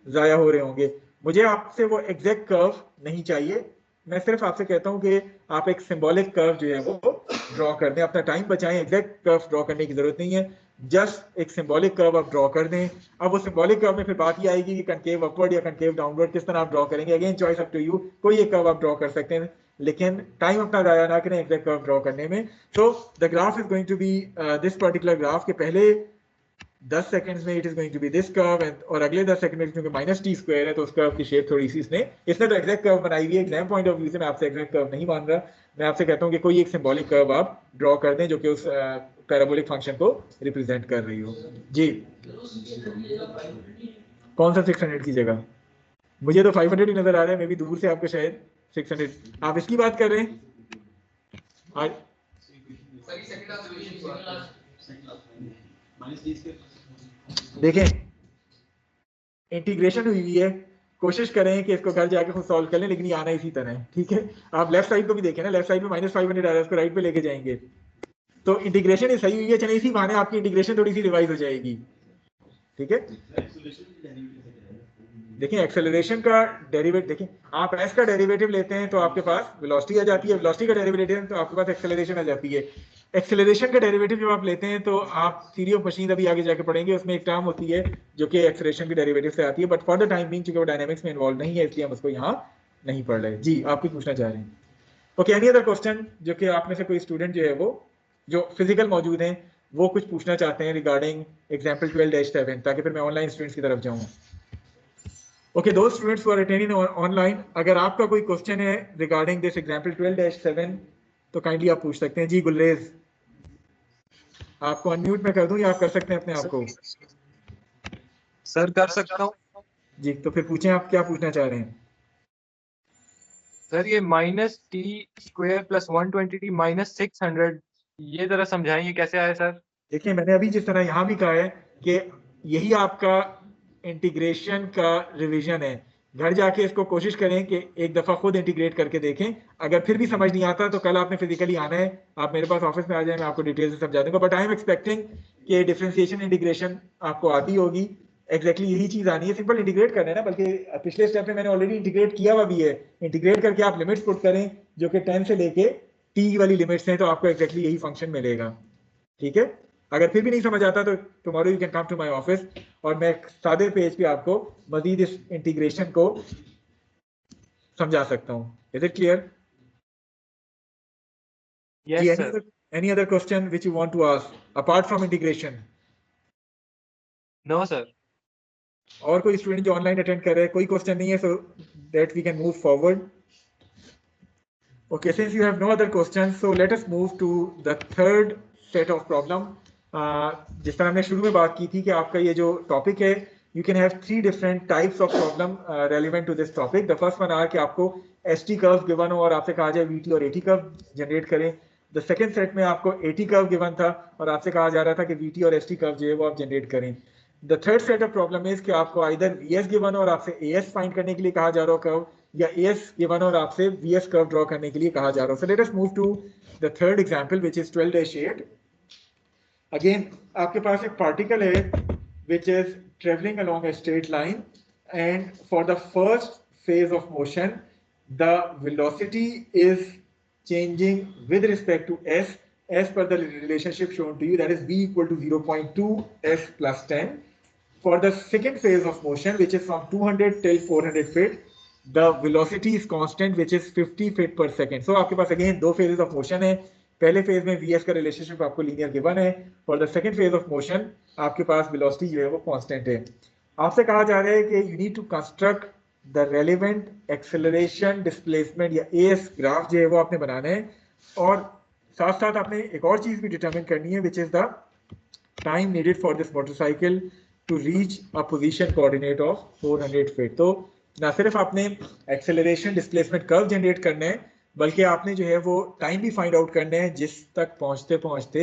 ज़ाया हो रहे होंगे। मुझे आपसे वो एग्जैक्ट कर्व नहीं चाहिए, मैं सिर्फ आपसे कहता हूँ कि आप एक सिंबॉलिक कर्व जो है वो ड्रॉ कर दें, अपना टाइम बचाएं, एग्जैक्ट कर्व ड्रॉ करने की जरूरत नहीं है, जस्ट एक सिंबॉलिक कर्व आप ड्रॉ कर दें। अब वो सिंबॉलिक कर्व में फिर बात ये आएगी कि कनकेव अपवर्ड या कनकेव डाउनवर्ड किस तरह आप ड्रॉ करेंगे, again choice up to you, कोई एक कर्व आप ड्रॉ कर सकते हैं, लेकिन टाइम अपना ज़ाया ना करें एग्जैक्ट कर्व ड्रॉ करने में। So the graph is going to be this particular graph के पहले 10 सेकंड्स में it is going to be this curve, और अगले 10 सेकंड में क्योंकि माइनस टी स्क्वायर है तो उस कर्व की शेप थोड़ी सी इसने तो एग्जैक्ट कर्व बनाई हुई है। एग्जाम पॉइंट ऑफ व्यू से मैं आपसे एग्जैक्ट कर्व नहीं मान रहा, मैं आपसे कहता हूँ कि कोई एक सिंबॉलिक कर्व आप ड्रॉ कर दें जो कि उस पैराबोलिक फंक्शन को रिप्रेजेंट कर रही हो। जी कौन सा 600 की जगह? मुझे तो 500 ही नजर आ रहा है, मैं भी दूर से आपको शायद 600। आप इसकी बात कर रहे हैं? देखें इंटीग्रेशन हुई है, कोशिश करें कि इसको घर जाके खुद सॉल्व कर लें, लेकिन ये आना इसी तरह है, ठीक है। आप लेफ्ट साइड को भी देखें ना, लेफ्ट साइड में -500 आ रहा है, इसको राइट पे लेके जाएंगे तो इंटीग्रेशन ही सही हुई है। चलिए इसी बहाने आपकी इंटीग्रेशन थोड़ी सी रिवाइज हो जाएगी, ठीक है। देखिए एक्सेलरेशन का डेरिवेटिव, देखिए आप एस का डेरिवेटिव लेते हैं तो आपके पास वेलोसिटी आ जाती है, वेलोसिटी का डेरिवेटिव तो आपके पास एक्सेलरेशन आ जाती है। एक्सेलरेशन का डेरिवेटिव जब आप लेते हैं तो आप थ्योरी ऑफ मशीन अभी आगे जाके पढ़ेंगे, उसमें एक टर्म होती है जो कि एक्सेलरेशन के डेरिवेटिव से आती है, but for the time being चूंकि वो डायनामिक्स में इन्वॉल्व नहीं है इसलिए हम उसको यहाँ नहीं पढ़ रहे। जी आप कुछ पूछना चाह रहे हैं? ओके, एनी अदर क्वेश्चन जो कि आप में से कोई स्टूडेंट जो है वो जो फिजिकल मौजूद हैं वो कुछ पूछना चाहते हैं रिगार्डिंग एग्जाम्पल 12-7, ताकि फिर मैं ऑनलाइन स्टूडेंट्स की तरफ जाऊँ। Okay, those students who are attending online, अगर आपका कोई क्वेश्चन है रिगार्डिंग दिस एग्जाम्पल 12-7 तो काइंडली आप पूछ सकते हैं। जी गुलरेज, आपको अनम्यूट में कर दूं या आप कर सकते हैं अपने आप को? सर कर सकता हूँ जी, तो फिर पूछें आप क्या पूछना चाह रहे हैं। सर। ये -t² + 120t -600, ये जरा समझाइए कैसे आया सर? देखिए मैंने अभी जिस तरह यहाँ भी कहा है कि यही आपका इंटीग्रेशन का रिवीजन है, घर जाके इसको कोशिश करें कि एक दफ़ा खुद इंटीग्रेट करके देखें, अगर फिर भी समझ नहीं आता तो कल आपने फिजिकली आना है, आप मेरे पास ऑफिस में आ जाए, मैं आपको डिटेल से समझा दूंगा। बट आई एम एक्सपेक्टिंग कि डिफरेंशिएशन इंटीग्रेशन आपको आती होगी, एग्जैक्टली यही चीज़ आनी है, सिंपल इंटीग्रेट करना है ना, बल्कि पिछले स्टेप में मैंने ऑलरेडी इंटीग्रेट किया हुआ भी है। इंटीग्रेट करके आप लिमिट्स पुट करें जो कि 10 से लेके t वाली लिमिट्स हैं, तो आपको एग्जैक्टली यही फंक्शन मिलेगा, ठीक है। अगर फिर भी नहीं समझ आता तो tomorrow you can come to my office और मैं सादे पेज पे आपको मजीद इस इंटीग्रेशन को समझा सकता हूँ। Is it clear? Yes sir. Any other question which you want to ask apart from integration? No sir. और कोई स्टूडेंट जो ऑनलाइन अटेंड कर रहे हैं, कोई क्वेश्चन नहीं है, so that we can move forward. Okay, since you have no other questions, so let us move to the third set of problem. जिस तरह हमने शुरू में बात की थी कि आपका ये जो टॉपिक है, you can have 3 different types of problem relevant to this topic. The first one are कि आपको ST curve given हो और आपसे कहा जाए VT और AT curve generate करें। The second set में आपको AT curve given था और आपसे कहा जा रहा था कि VT और ST curve जो है वो आप generate करें। The third set of problem is कि आपको either VS given और आपसे AS find करने के लिए कहा जा रहा हो curve, या AS given और आपसे VS curve draw करने के लिए कहा जा रहा हो। So let us move to the third example which is 12-8. Again आपके पास एक particle है which is traveling along a straight line, and for the first phase of motion the velocity is changing with respect to s as per the relationship shown to you, that is v equal to 0.2 s plus 10. For the second phase of motion, which is from 200 till 400 feet, the velocity is constant, which is 50 feet per second. So आपके पास again 2 phases of motion है। पहले phase में vs का relationship आपको linear given है, for the second phase of motion आपके पास velocity जो है वो कांस्टेंट है। आपसे कहा जा रहा है कि you need to construct the relevant acceleration displacement या एस ग्राफ जो है वो आपने बनाना है, और साथ साथ आपने एक और चीज भी डिटरमिन करनी है which is the time needed for this motorcycle to reach a position coordinate of 400 feet. तो ना सिर्फ आपने एक्सेलरेशन डिस्प्लेसमेंट कर्व जनरेट करना है, बल्कि आपने जो है वो टाइम भी फाइंड आउट करना है जिस तक पहुंचते पहुंचते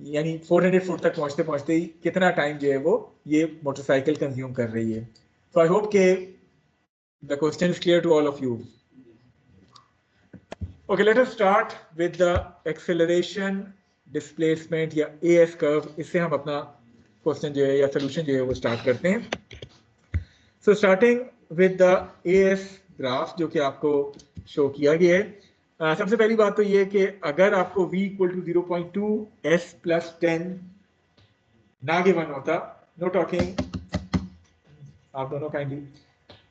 यानी 400 फुट तक पहुंचते पहुंचते ही कितना टाइम जो है वो ये मोटरसाइकिल कंज्यूम कर रही है. सो आई होप के the question is clear to all of you. Okay, let us start with the acceleration displacement या AS curve. इससे हम अपना क्वेश्चन जो है या सोल्यूशन जो है वो स्टार्ट करते हैं. So starting with the AS graph जो कि आपको शो किया गया है. सबसे पहली बात तो ये कि अगर आपको v equal to 0.2 s plus 10 ना गिवन होता, नो टॉकिंग आप दोनों काइंडली.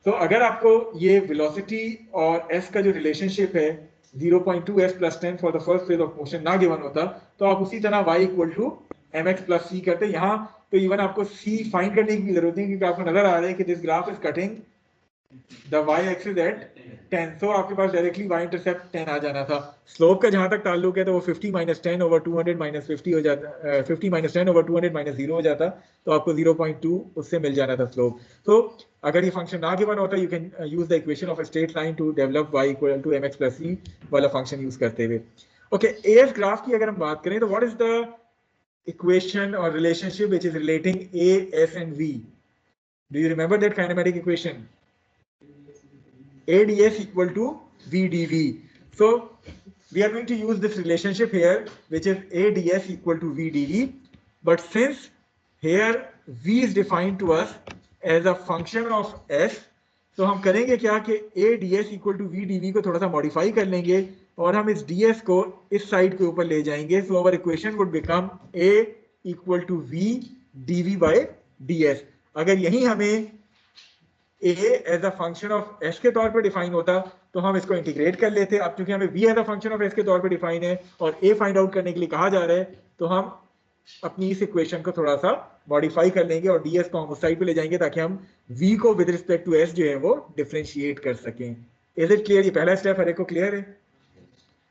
तो अगर आपको ये वेलोसिटी और s का जो रिलेशनशिप है 0.2 s plus 10 for the first phase of motion ना गिवन होता, तो आप उसी तरह y equal to mx plus c करते. यहाँ तो इवन आपको c फाइंड करने की जरूरत नहीं, क्योंकि आपको नजर आ रहा है कि this graph is cutting the y axis at 10. तो आपके पास डायरेक्टली y इंटरसेप्ट 10 आ जाना था. स्लोप का जहां तक ताल्लुक है तो वो 50 माइनस 10 ओवर 200 माइनस 50 हो जाता, 50 माइनस 10 ओवर 200 माइनस 0 हो जाता, तो आपको 0.2 उससे मिल जाना था स्लोप. तो अगर ये फंक्शन ना गिवन होता, you can use the equation of a straight line to develop y equal to mx plus c वाला फंक्शन यूज करते हुए. ओके, एएस ग्राफ की अगर हम बात करें तो व्हाट इज द इक्वेशन और relationship which is relating a s and v? Do you remember that kinematic equation? a ds equal to v dv. So we are going to use this relationship here, which is a ds equal to v dv. But since here v is defined to us as a function of s, तो हम करेंगे क्या कि a ds equal to v dv को थोड़ा सा modify कर लेंगे और हम इस ds को इस साइड के ऊपर ले जाएंगे. So our equation would become a equal to v dv by ds. अगर यही हमें a as a function of s के तौर पे डिफाइन होता तो हम इसको इंटीग्रेट कर लेते. अब क्योंकि हमें v as a function of s के तौर पे डिफाइन है और a फाइंड आउट करने के लिए कहा जा रहा है, तो हम अपनी इस इक्वेशन को थोड़ा सा मॉडिफाई कर लेंगे और ds को हम उस साइड पे ले जाएंगे ताकि हम v को विद रिस्पेक्ट टू s जो है वो डिफरेंशिएट कर सकें. Is it clear? ये पहला स्टेप हर एक को क्लियर है.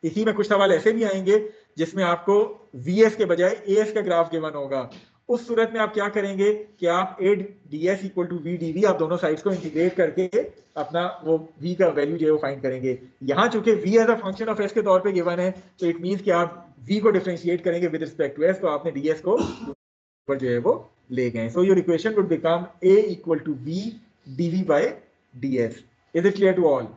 इसी में कुछ सवाल ऐसे भी आएंगे जिसमें आपको vs के बजाय as का ग्राफ गिवन होगा. उस सूरत में आप क्या करेंगे कि आप a ds equal to v dv आप दोनों साइड्स को इंटीग्रेट करके अपना वो v का वैल्यू जो है वो फाइंड करेंगे. यहाँ चूंकि v as a function of s के तौर पे गिवन है, तो इट मींस कि आप v को डिफरेंशिएट करेंगे विद रिस्पेक्ट टू s, तो आपने ds को ऊपर जो है वो ले गए. So your equation would become a equal to v dv by ds. Is it clear to all?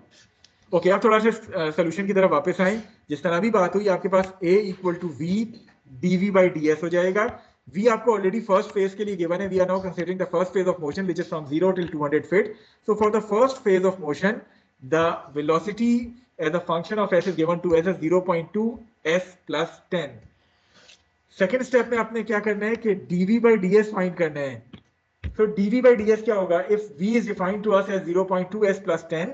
Okay, आप थोड़ा सा सोल्यूशन की तरफ वापस आए. जिस तरह भी बात हुई, आपके पास a equal to v dv by ds हो जाएगा. v आपको ऑलरेडी फर्स्ट फेज के लिए गिवन है. We are now considering the first phase of motion which is from 0 till 200 feet. So for the first phase of motion the velocity as a function of s is given to s 0.2 s plus 10. Second step में आपने क्या करना है कि dv by ds find करना है. सो dv by ds क्या होगा? If v is defined to us as 0.2 s plus 10,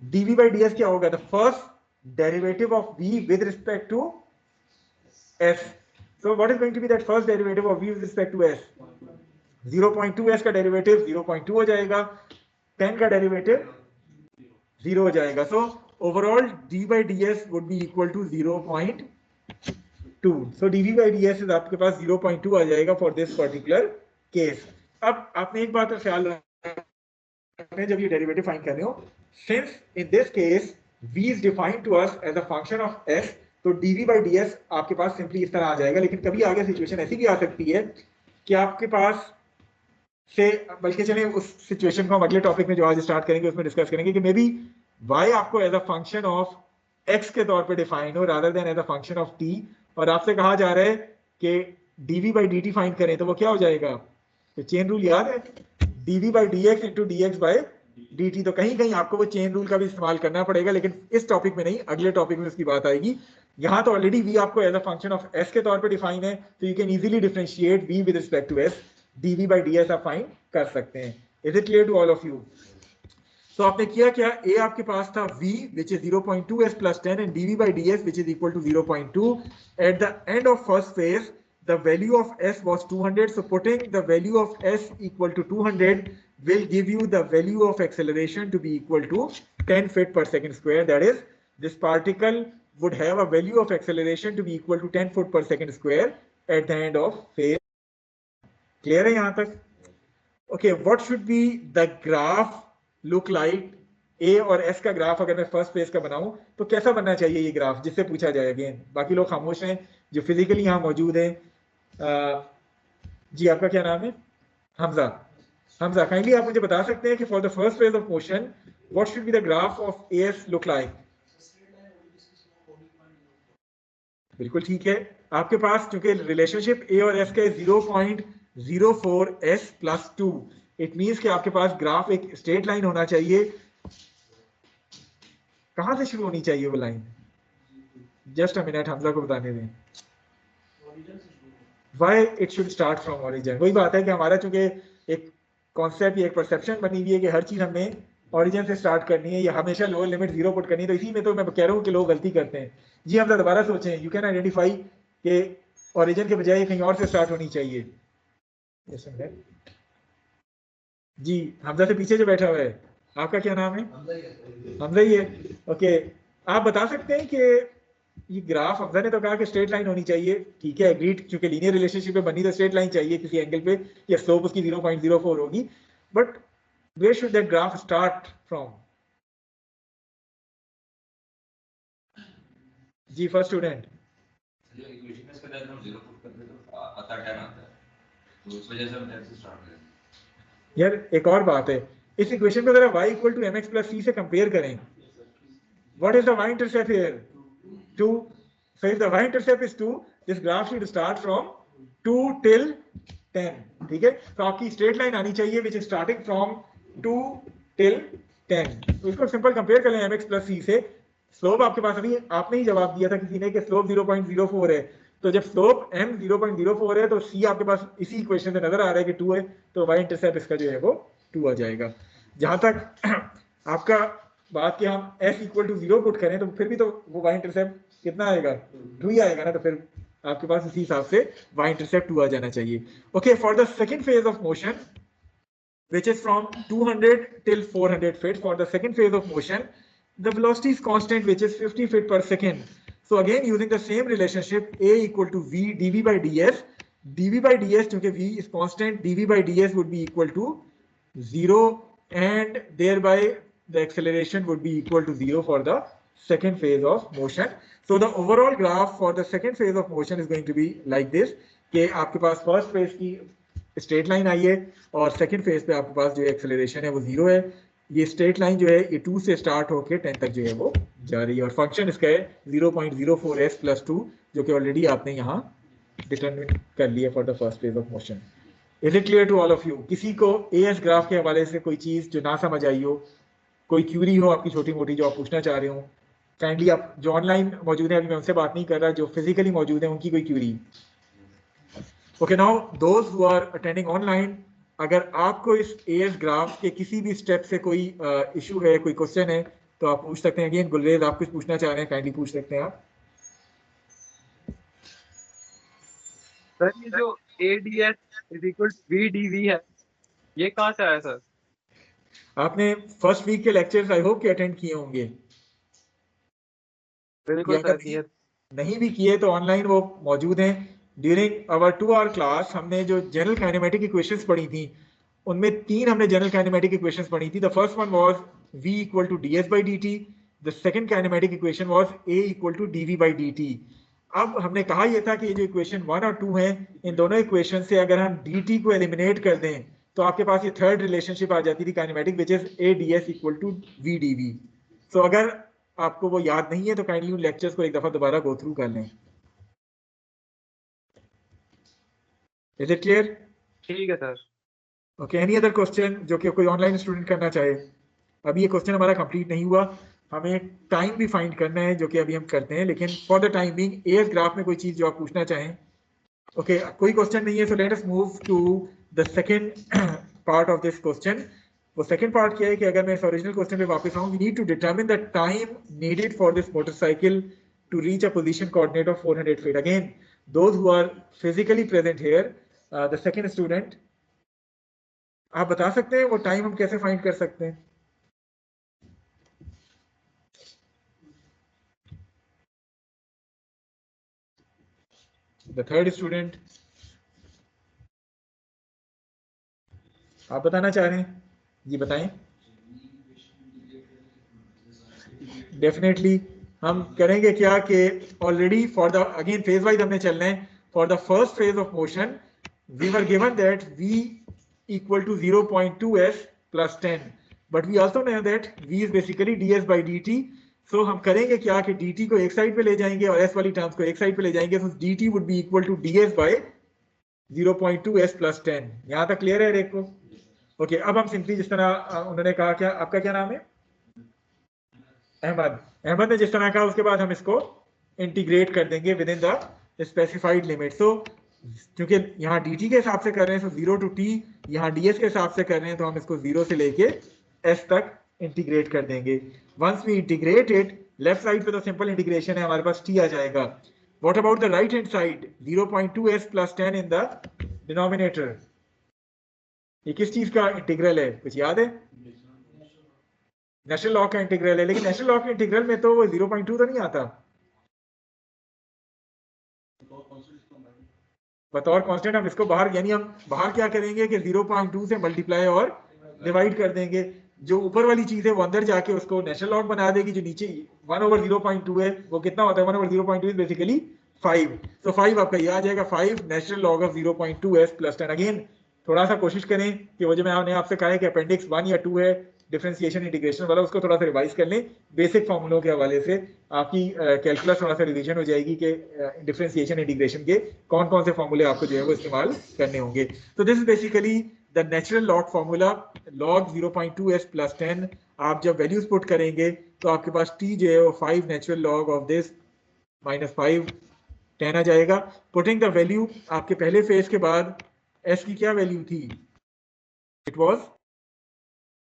dv by ds क्या होगा? The first derivative of v with respect to s. So what is going to be that first derivative of v with respect to s? 0.2 s का derivative 0.2 हो जाएगा, 10 का derivative 0 हो जाएगा. So overall d by ds would be equal to 0.2. So dv by ds is आपके पास 0.2 आ जाएगा for this particular case. अब आपने एक बात का ख्याल रखना जब ये डेरिवेटिव फाइंड कर रहे हो, since in this case v is defined to us as a function of s, तो dv by ds आपके पास सिंपली इस तरह आ जाएगा. लेकिन कभी आगे सिचुएशन ऐसी भी आ सकती है कि आपके पास से, बल्कि चलें उस सिचुएशन को हम अगले टॉपिक में जो आज स्टार्ट करेंगे उसमें डिस्कस करेंगे कि मे बी y आपको as a function of x के तौर पे डिफाइन हो rather than as a function of t, और आपसे कहा जा रहा है कि dv by dt फाइंड करें, तो वो क्या हो जाएगा? तो चेन रूल याद है, dv by dx into dx by dt. तो कहीं कहीं आपको वो चेन रूल का भी इस्तेमाल करना पड़ेगा, लेकिन इस टॉपिक में नहीं, अगले टॉपिक में उसकी बात आएगी. यहाँ तो ऑलरेडी v आपको as a function of s के तौर पे डिफाइन है, तो you can easily differentiate v with respect to s. dv by ds आप फाइंड कर सकते हैं. Is it clear to all of you? तो आपने किया क्या? a आपके पास था v which is 0.2 s plus 10 and dv by ds which is equal to 0.2. At the end of first phase the value of s was 200. So putting the value of s equal to 200 will give you the value of acceleration to be equal to 10 feet per second square. That is, this particle would have a value of acceleration to be equal to 10 foot per second square at the end of phase. Clear है यहाँ तक? Okay, what should be the graph look like? a और s का graph अगर मैं first phase का बनाऊं तो कैसा बनना चाहिए ये ग्राफ, जिससे पूछा जाए. अगेन बाकी लोग खामोश हैं जो फिजिकली यहाँ मौजूद हैं. जी आपका क्या नाम है? हमजा। हमजा, काइंडली आप मुझे बता सकते हैं कि for the first phase of motion what should be the graph of as look like? बिल्कुल ठीक है। आपके पास चूंकि रिलेशनशिप ए और एस का 0.04 s प्लस 2, इट मीन्स कि आपके पास ग्राफ एक स्ट्रेट लाइन होना चाहिए। कहां से शुरू होनी चाहिए वो line? Just a minute, Hamza को बताने दें। Why it should start from origin? वही बात है कि हमारा चूंकि एक कॉन्सेप्ट या एक परसेप्शन बनी हुई है कि हर चीज हमने ओरिजिन से स्टार्ट करनी है या हमेशा लोअर लिमिट 0 पुट करनी है, तो इसी में तो मैं कह रहा हूँ कि लोग गलती करते हैं। जी हमजा दोबारा सोचें, यू कैन आइडेंटिफाई कि ओरिजिन के बजाय कहीं और से स्टार्ट होनी चाहिए। yes, जी हमजा से पीछे जो बैठा हुआ है, आपका क्या नाम है? हमजा ही है। ओके, आप बता सकते हैं कि ये ग्राफ, हमजा ने तो कहा कि स्ट्रेट लाइन होनी चाहिए, ठीक है, एग्रीड, क्योंकि लीनियर रिलेशनशिप में बनी तो स्ट्रेट लाइन चाहिए किसी एंगल पे, या स्लोप उसकी 0.04 होगी, but where should that graph start from? जी फर्स्ट स्टूडेंट। इक्वेशन में इसका अगर हम 0 पुट करते हैं तो आता 10 आता है, तो इस वजह से हम 10 से स्टार्ट करें। यार एक और बात है, इस इक्वेशन को अगर y equal to mx plus c से कंपेयर करें, what is the y intercept here? 2. So if the y intercept is 2, this graph should start from 2 till 10. ठीक है, तो आपकी स्ट्रेट लाइन आनी चाहिए which is starting from 2 till 10. तो इसको सिंपल कंपेयर कर लें mx प्लस c से। स्लोप आपके पास, अभी आपने ही जवाब दिया था किसी ने कि स्लोप 0.04 है, तो जब स्लोप m 0.04 है तो c आपके पास इसी इक्वेशन में नजर आ रहा है कि 2 है, तो y इंटरसेप्ट इसका जो है वो 2 आ जाएगा। जहां तक आपका बात कि हम s इक्वल टू 0 पुट करें तो फिर भी तो वो y इंटरसेप्ट कितना आएगा? 2 ही आएगा ना, तो फिर आपके पास इसी हिसाब से y इंटरसेप्ट 2 आ जाना चाहिए। Okay, for the second phase of motion which is from 200 till 400 feet, for the second phase of motion the velocity is constant, which is 50 feet per second. So again using the same relationship, a equal to v dv by ds, dv by ds क्योंकि v is constant, dv by ds would be equal to 0, and thereby the acceleration would be equal to 0 for the second phase of motion. So the overall graph for the second phase of motion is going to be like this, कि आपके पास first phase की straight line आई है और second phase पे आपके पास जो acceleration है वो 0 है। ये स्ट्रेट लाइन जो है ये 2 से स्टार्ट होकर 10 तक जो है वो जा रही है, और फंक्शन इसका है 0.04 s प्लस 2, जो कि ऑलरेडी आपने यहाँ डिटरमिन कर लिया for the first phase of motion. Is it clear to all of you? किसी को एएस ग्राफ के हवाले से कोई चीज जो ना समझ आई हो, कोई क्यूरी हो आपकी छोटी मोटी जो आप पूछना चाह रहे हो, काइंडली आप जो ऑनलाइन मौजूद है, अभी मैं उनसे बात नहीं कर रहा, जो फिजिकली मौजूद है उनकी कोई query. Okay, now those who are attending online, अगर आपको इस एएस ग्राफ के किसी भी स्टेप से कोई इशू है, कोई क्वेश्चन है, तो आप पूछ सकते हैं। अगेन गुलरेज, आप कुछ पूछना चाह रहे हैं, काइंडली पूछ सकते हैं आप। सर ये जो ADS is equal to VDV है, ये कहाँ से आया सर? आपने फर्स्ट वीक के लेक्चर्स आई होप कि अटेंड किए होंगे, बिल्कुल सर, ये नहीं भी किए तो ऑनलाइन वो मौजूद हैं। ड्यूरिंग आवर 2 आवर क्लास हमने जो जनरल काइनेमेटिक इक्वेशंस पढ़ी थी, उनमें 3 हमने जनरल काइनेमेटिक इक्वेशंस पढ़ी थी। The first one was v equal to ds by dt, the second kinematic equation was a equal to dv by dt। अब हमने कहा यह था कि ये जो इक्वेशन 1 और 2 हैं, इन दोनों इक्वेशन से अगर हम dt को एलिमिनेट कर दें तो आपके पास ये थर्ड रिलेशनशिप आ जाती थी kinematic, which is a ds equal to v dv। So अगर आपको वो याद नहीं है तो काइंडली उन लेक्चर्स को एक दफा दोबारा गो थ्रू कर लें। Is it clear? ठीक है sir. Okay, any other question जो कि कोई ऑनलाइन स्टूडेंट करना चाहे? अभी ये क्वेश्चन हमारा कंप्लीट नहीं हुआ, हमें टाइम भी फाइंड करना है जो कि अभी हम करते हैं, लेकिन for the time being as graph में कोई चीज जो आप पूछना चाहें। ओके, कोई क्वेश्चन नहीं है, so let us move to the second part of this question. वो सेकंड पार्ट क्या है कि अगर मैं इस ओरिजिनल क्वेश्चन पे वापस आऊं, we need to determine the time needed for this motorcycle to reach a position coordinate of 400 feet. Again those who are physically present here, the second student, आप बता सकते हैं वो टाइम हम कैसे फाइंड कर सकते हैं? द थर्ड स्टूडेंट, आप बताना चाह रहे हैं? जी बताएं। डेफिनेटली हम करेंगे क्या कि already for the again phase wise हमने चलना है, for the first phase of motion, we were given that v equal to 0.2s plus 10. But we also know that v is basically ds by dt. So हम करेंगे क्या कि dt को एक side पे ले जाएंगे और s वाली टर्म्स को एक साइड पे ले जाएंगे. So dt would be equal to ds by 0.2s plus 10. यहाँ तक क्लियर है रेक को? ओके, अब हम सिंपली जिस तरह उन्होंने कहा, क्या आपका क्या नाम है? अहमद ने जिस तरह कहा उसके बाद हम इसको इंटीग्रेट कर देंगे within the specified limit. So क्योंकि यहाँ dt के हिसाब से कर रहे हैं, सो 0 to t, यहाँ ds के हिसाब से कर रहे हैं, तो हम इसको 0 से लेके s तक इंटीग्रेट कर देंगे. Once we integrate it, left side पे तो सिंपल इंटीग्रेशन है, हमारे पास t आ जाएगा. What about the right hand side? 0.2s plus 10 in the denominator. ये किस चीज का इंटीग्रल है, कुछ याद है? नेचुरल लॉग का इंटीग्रल है, लेकिन नेचुरल लॉग के इंटीग्रल में तो वो 0.2 तो नहीं आता. बतौर कांस्टेंट हम इसको बाहर, यानी हम बाहर क्या करेंगे कि 0.2 से मल्टीप्लाई और डिवाइड कर देंगे. जो ऊपर वाली चीज है वो अंदर जाके उसको नेचुरल लॉग बना देगी. जो नीचे 1/0.2 है वो कितना होता है? 1/0.2 इज बेसिकली 5. तो 5 आपका ये आ जाएगा, 5 natural log of 0.2s plus 10. Again थोड़ा सा कोशिश करें कि वो जो मैंने आपसे कहा है कि अपेंडिक्स 1 या 2 है डिफरेंशिएशन इंटीग्रेशन वाला, उसको थोड़ा सा रिवाइज कर लें. बेसिक फॉर्मूलों के हवाले से आपकी कैलकुलस थोड़ा सा रिवीजन हो जाएगी कि डिफरेंशिएशन इंटीग्रेशन के कौन कौन से फॉर्मूले आपको जो है वो इस्तेमाल करने होंगे. तो this is basically the natural log formula. Log 0.2s plus 10. आप जब वैल्यूज पुट करेंगे तो आपके पास t जो है वो 5 natural log of this minus 5 10 आ जाएगा. पुटिंग द वैल्यू, आपके पहले फेज के बाद s की क्या वैल्यू थी? It was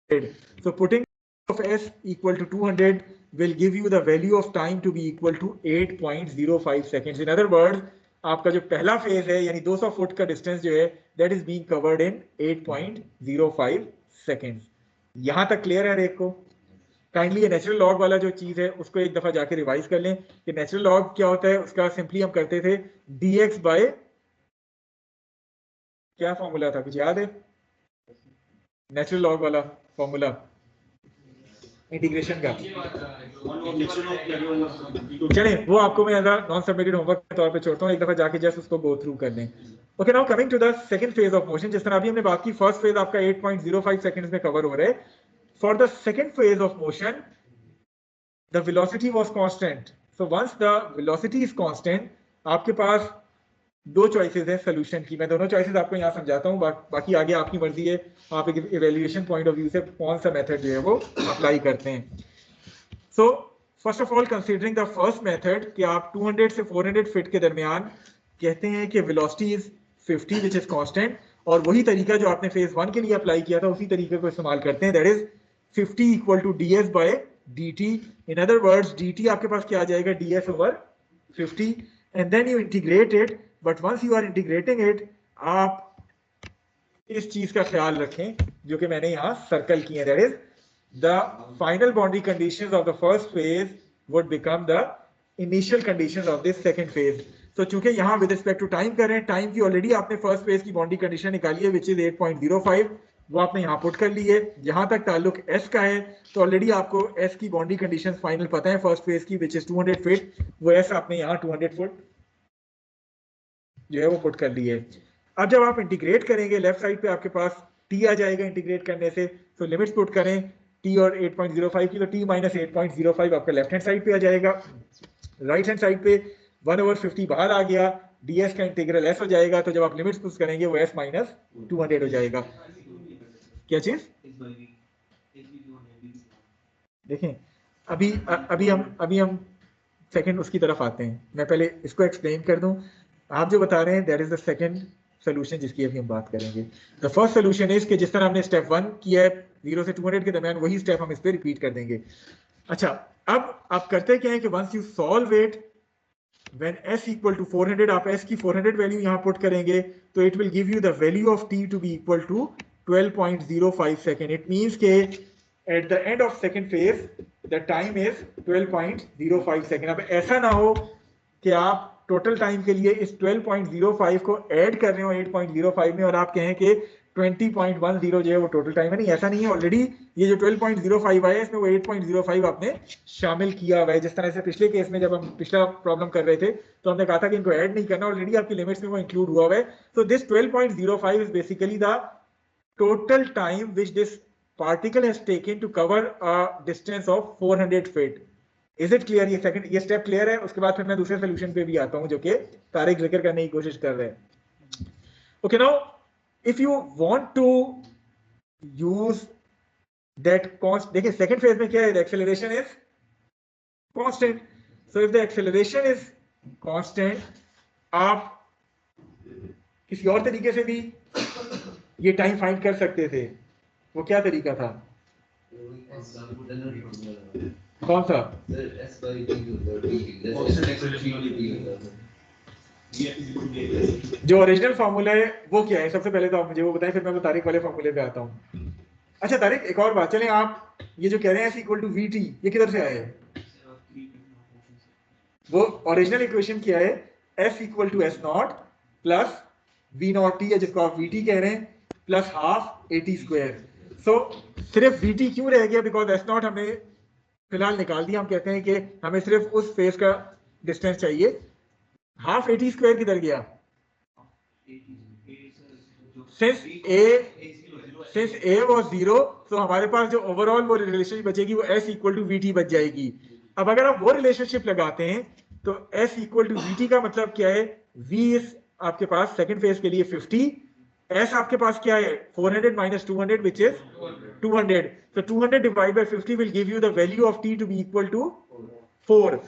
100. So putting of s equal to 200 will give you the value of time to be equal to 8.05 seconds. In other words, आपका जो पहला फेज है यानी 200 फुट का डिस्टेंस जो है that is being covered in 8.05 seconds. यहां तक क्लियर है रेक को? काइंडली ये नेचुरल लॉग वाला जो चीज है उसको एक दफा जाके रिवाइज कर लें कि नेचुरल लॉग क्या होता है. उसका सिंपली हम करते थे dx बाय, क्या फॉर्मूला था, कुछ याद है? नेचुरल लॉग वाला फॉर्मूला इंटीग्रेशन का. चलें वो आपको मैं नॉन सबमिटेड होमवर्क के तौर पे छोड़ता हूँ, एक दफा जाके जस्ट उसको गो थ्रू कर लें. Okay, now coming to the second phase of motion. जिस तरह अभी हमने बात की, फर्स्ट फेज आपका 8.05 सेकंड्स में कवर हो रहा है. For the second phase of motion the velocity was constant. So once the velocity is constant, आपके पास दो चॉइसेस है सोल्यूशन की. मैं दोनों चॉइसेस आपको यहाँ समझाता हूँ, बाकी आगे आपकी मर्जी है, आप एक इवैल्यूएशन पॉइंट ऑफ व्यू से कौन सा मेथड जो है वो अप्लाई करते हैं. So first of all considering the first method कि आप 200 से 400 फीट के दरमियान कहते हैं कि velocity is 50 which is constant, और वही तरीका जो आपने फेज 1 के लिए अप्लाई किया था उसी तरीके को इस्तेमाल करते हैं. That is 50 equal to ds by dt. In other words dt आपके पास क्या आ जाएगा? ds over 50, and then you integrate it. But once you are integrating it, आप इस चीज का ख्याल रखें जो कि मैंने यहाँ सर्कल किए. That is the final boundary conditions of the first phase would become the initial conditions of this second phase. तो चूंकि यहाँ विद रिस्पेक्ट टू टाइम कर रहे हैं, टाइम की ऑलरेडी आपने फर्स्ट फेज की बाउंड्री कंडीशन निकाली है विच इज 8.05, वो आपने यहाँ पुट कर ली है. जहां तक ताल्लुक s का है तो ऑलरेडी आपको s की बाउंड्री कंडीशन फाइनल पता है फर्स्ट फेज की, विच इज 200 फीट. वो s आपने यहाँ 200 फुट जो है वो पुट कर ली है. अब जब आप इंटीग्रेट करेंगे, लेफ्ट साइड पे आपके पास t आ जाएगा इंटीग्रेट करने से. तो लिमिट्स पुट करें t और 8.05 की, तो t माइनस 8.05 आपका लेफ्ट हैंड साइड पे आ जाएगा. राइट हैंड साइड पे 1/50 बाहर आ गया, ds का इंटीग्रल s हो जाएगा. तो जब आप लिमिट्स पुट करेंगे वो s माइनस 200 हो जाएगा. क्या चीज देखें, अभी हम सेकंड उसकी तरफ आते हैं. मैं पहले इसको एक्सप्लेन कर दूं. आप जो बता रहे हैं that is the second solution जिसकी अभी हम बात करेंगे. द फर्स्ट सोल्यूशन इज कि जिस तरह हमने स्टेप 1 किया है 0 से 200 के दरमियान, वही स्टेप हम इस पे रिपीट कर देंगे. अच्छा, अब आप करते क्या है कि once you solve it, when s equal to 400, आप s की 400 वैल्यू यहाँ पुट करेंगे तो it will give you the value of t to be equal to 12.05 second. It means के at the end of second phase the time is 12.05 second. अब ऐसा ना हो कि आप टोटल टाइम के लिए इस 12.05 को ऐड कर रहे हो 8.05 में और आप कहें कि 20.10 जो है वो टोटल टाइम है। नहीं, ऐसा नहीं है, ऑलरेडी ये जो 12.05 आया इसमें वो 8.05 आपने शामिल किया हुआ है। जिस तरह से पिछले केस में जब हम पिछला प्रॉब्लम कर रहे थे तो हमने कहा था कि इनको ऐड नहीं करना, ऑलरेडी आपकी लिमिट्स में वो इंक्लूड हुआ हुआ है। तो this 12.05 is basically the total time which this particle has taken to cover a distance of 400 feet. Is it clear? ये स्टेप क्लियर है। उसके बाद फिर मैं दूसरे सोल्यूशन पे भी आता हूं जो कि तारिक जिक्र करने की कोशिश कर रहे हैं। Okay, now if you want to use that constant, देखिए सेकंड फेज में क्या है, the acceleration is constant. So if the acceleration is constant, आप किसी और तरीके से भी ये टाइम फाइंड कर सकते थे। वो क्या तरीका था? कौन सा? जो ओरिजिनल फॉर्मूला है वो क्या है? सबसे पहले तो आप मुझे वो बताएं, फिर मैं वो तारिक वाले फॉर्मूले पे आता हूँ। अच्छा तारिक, एक और बात, चलें आप ये जो कह रहे हैं S इक्वल टू VT, ये किधर से आया है? वो ओरिजिनल इक्वेशन क्या है? S equal to S0 plus V0T, या जिसको आप VT कह रहे हैं, प्लस हाफ AT स्क्वायर। सो सिर्फ VT क्यों रह गया? बिकॉज S0 हमने फिलहाल निकाल दिया। हम कहते हैं कि हमें सिर्फ उस फेस का डिस्टेंस चाहिए। हाफ AT स्क्वायर किधर गया? सिंस A was 0, तो हमारे पास जो ओवरऑल वो रिलेशनशिप बचेगी वो S इक्वल टू VT बच जाएगी। अब अगर आप वो रिलेशनशिप लगाते हैं तो S इक्वल टू VT का मतलब क्या है? V इज आपके पास सेकंड फेज के लिए 50, S आपके पास क्या है? 400 माइनस 200 विच इज 200। तो 200 divide by 50 will give you the value of T to be equal to 4।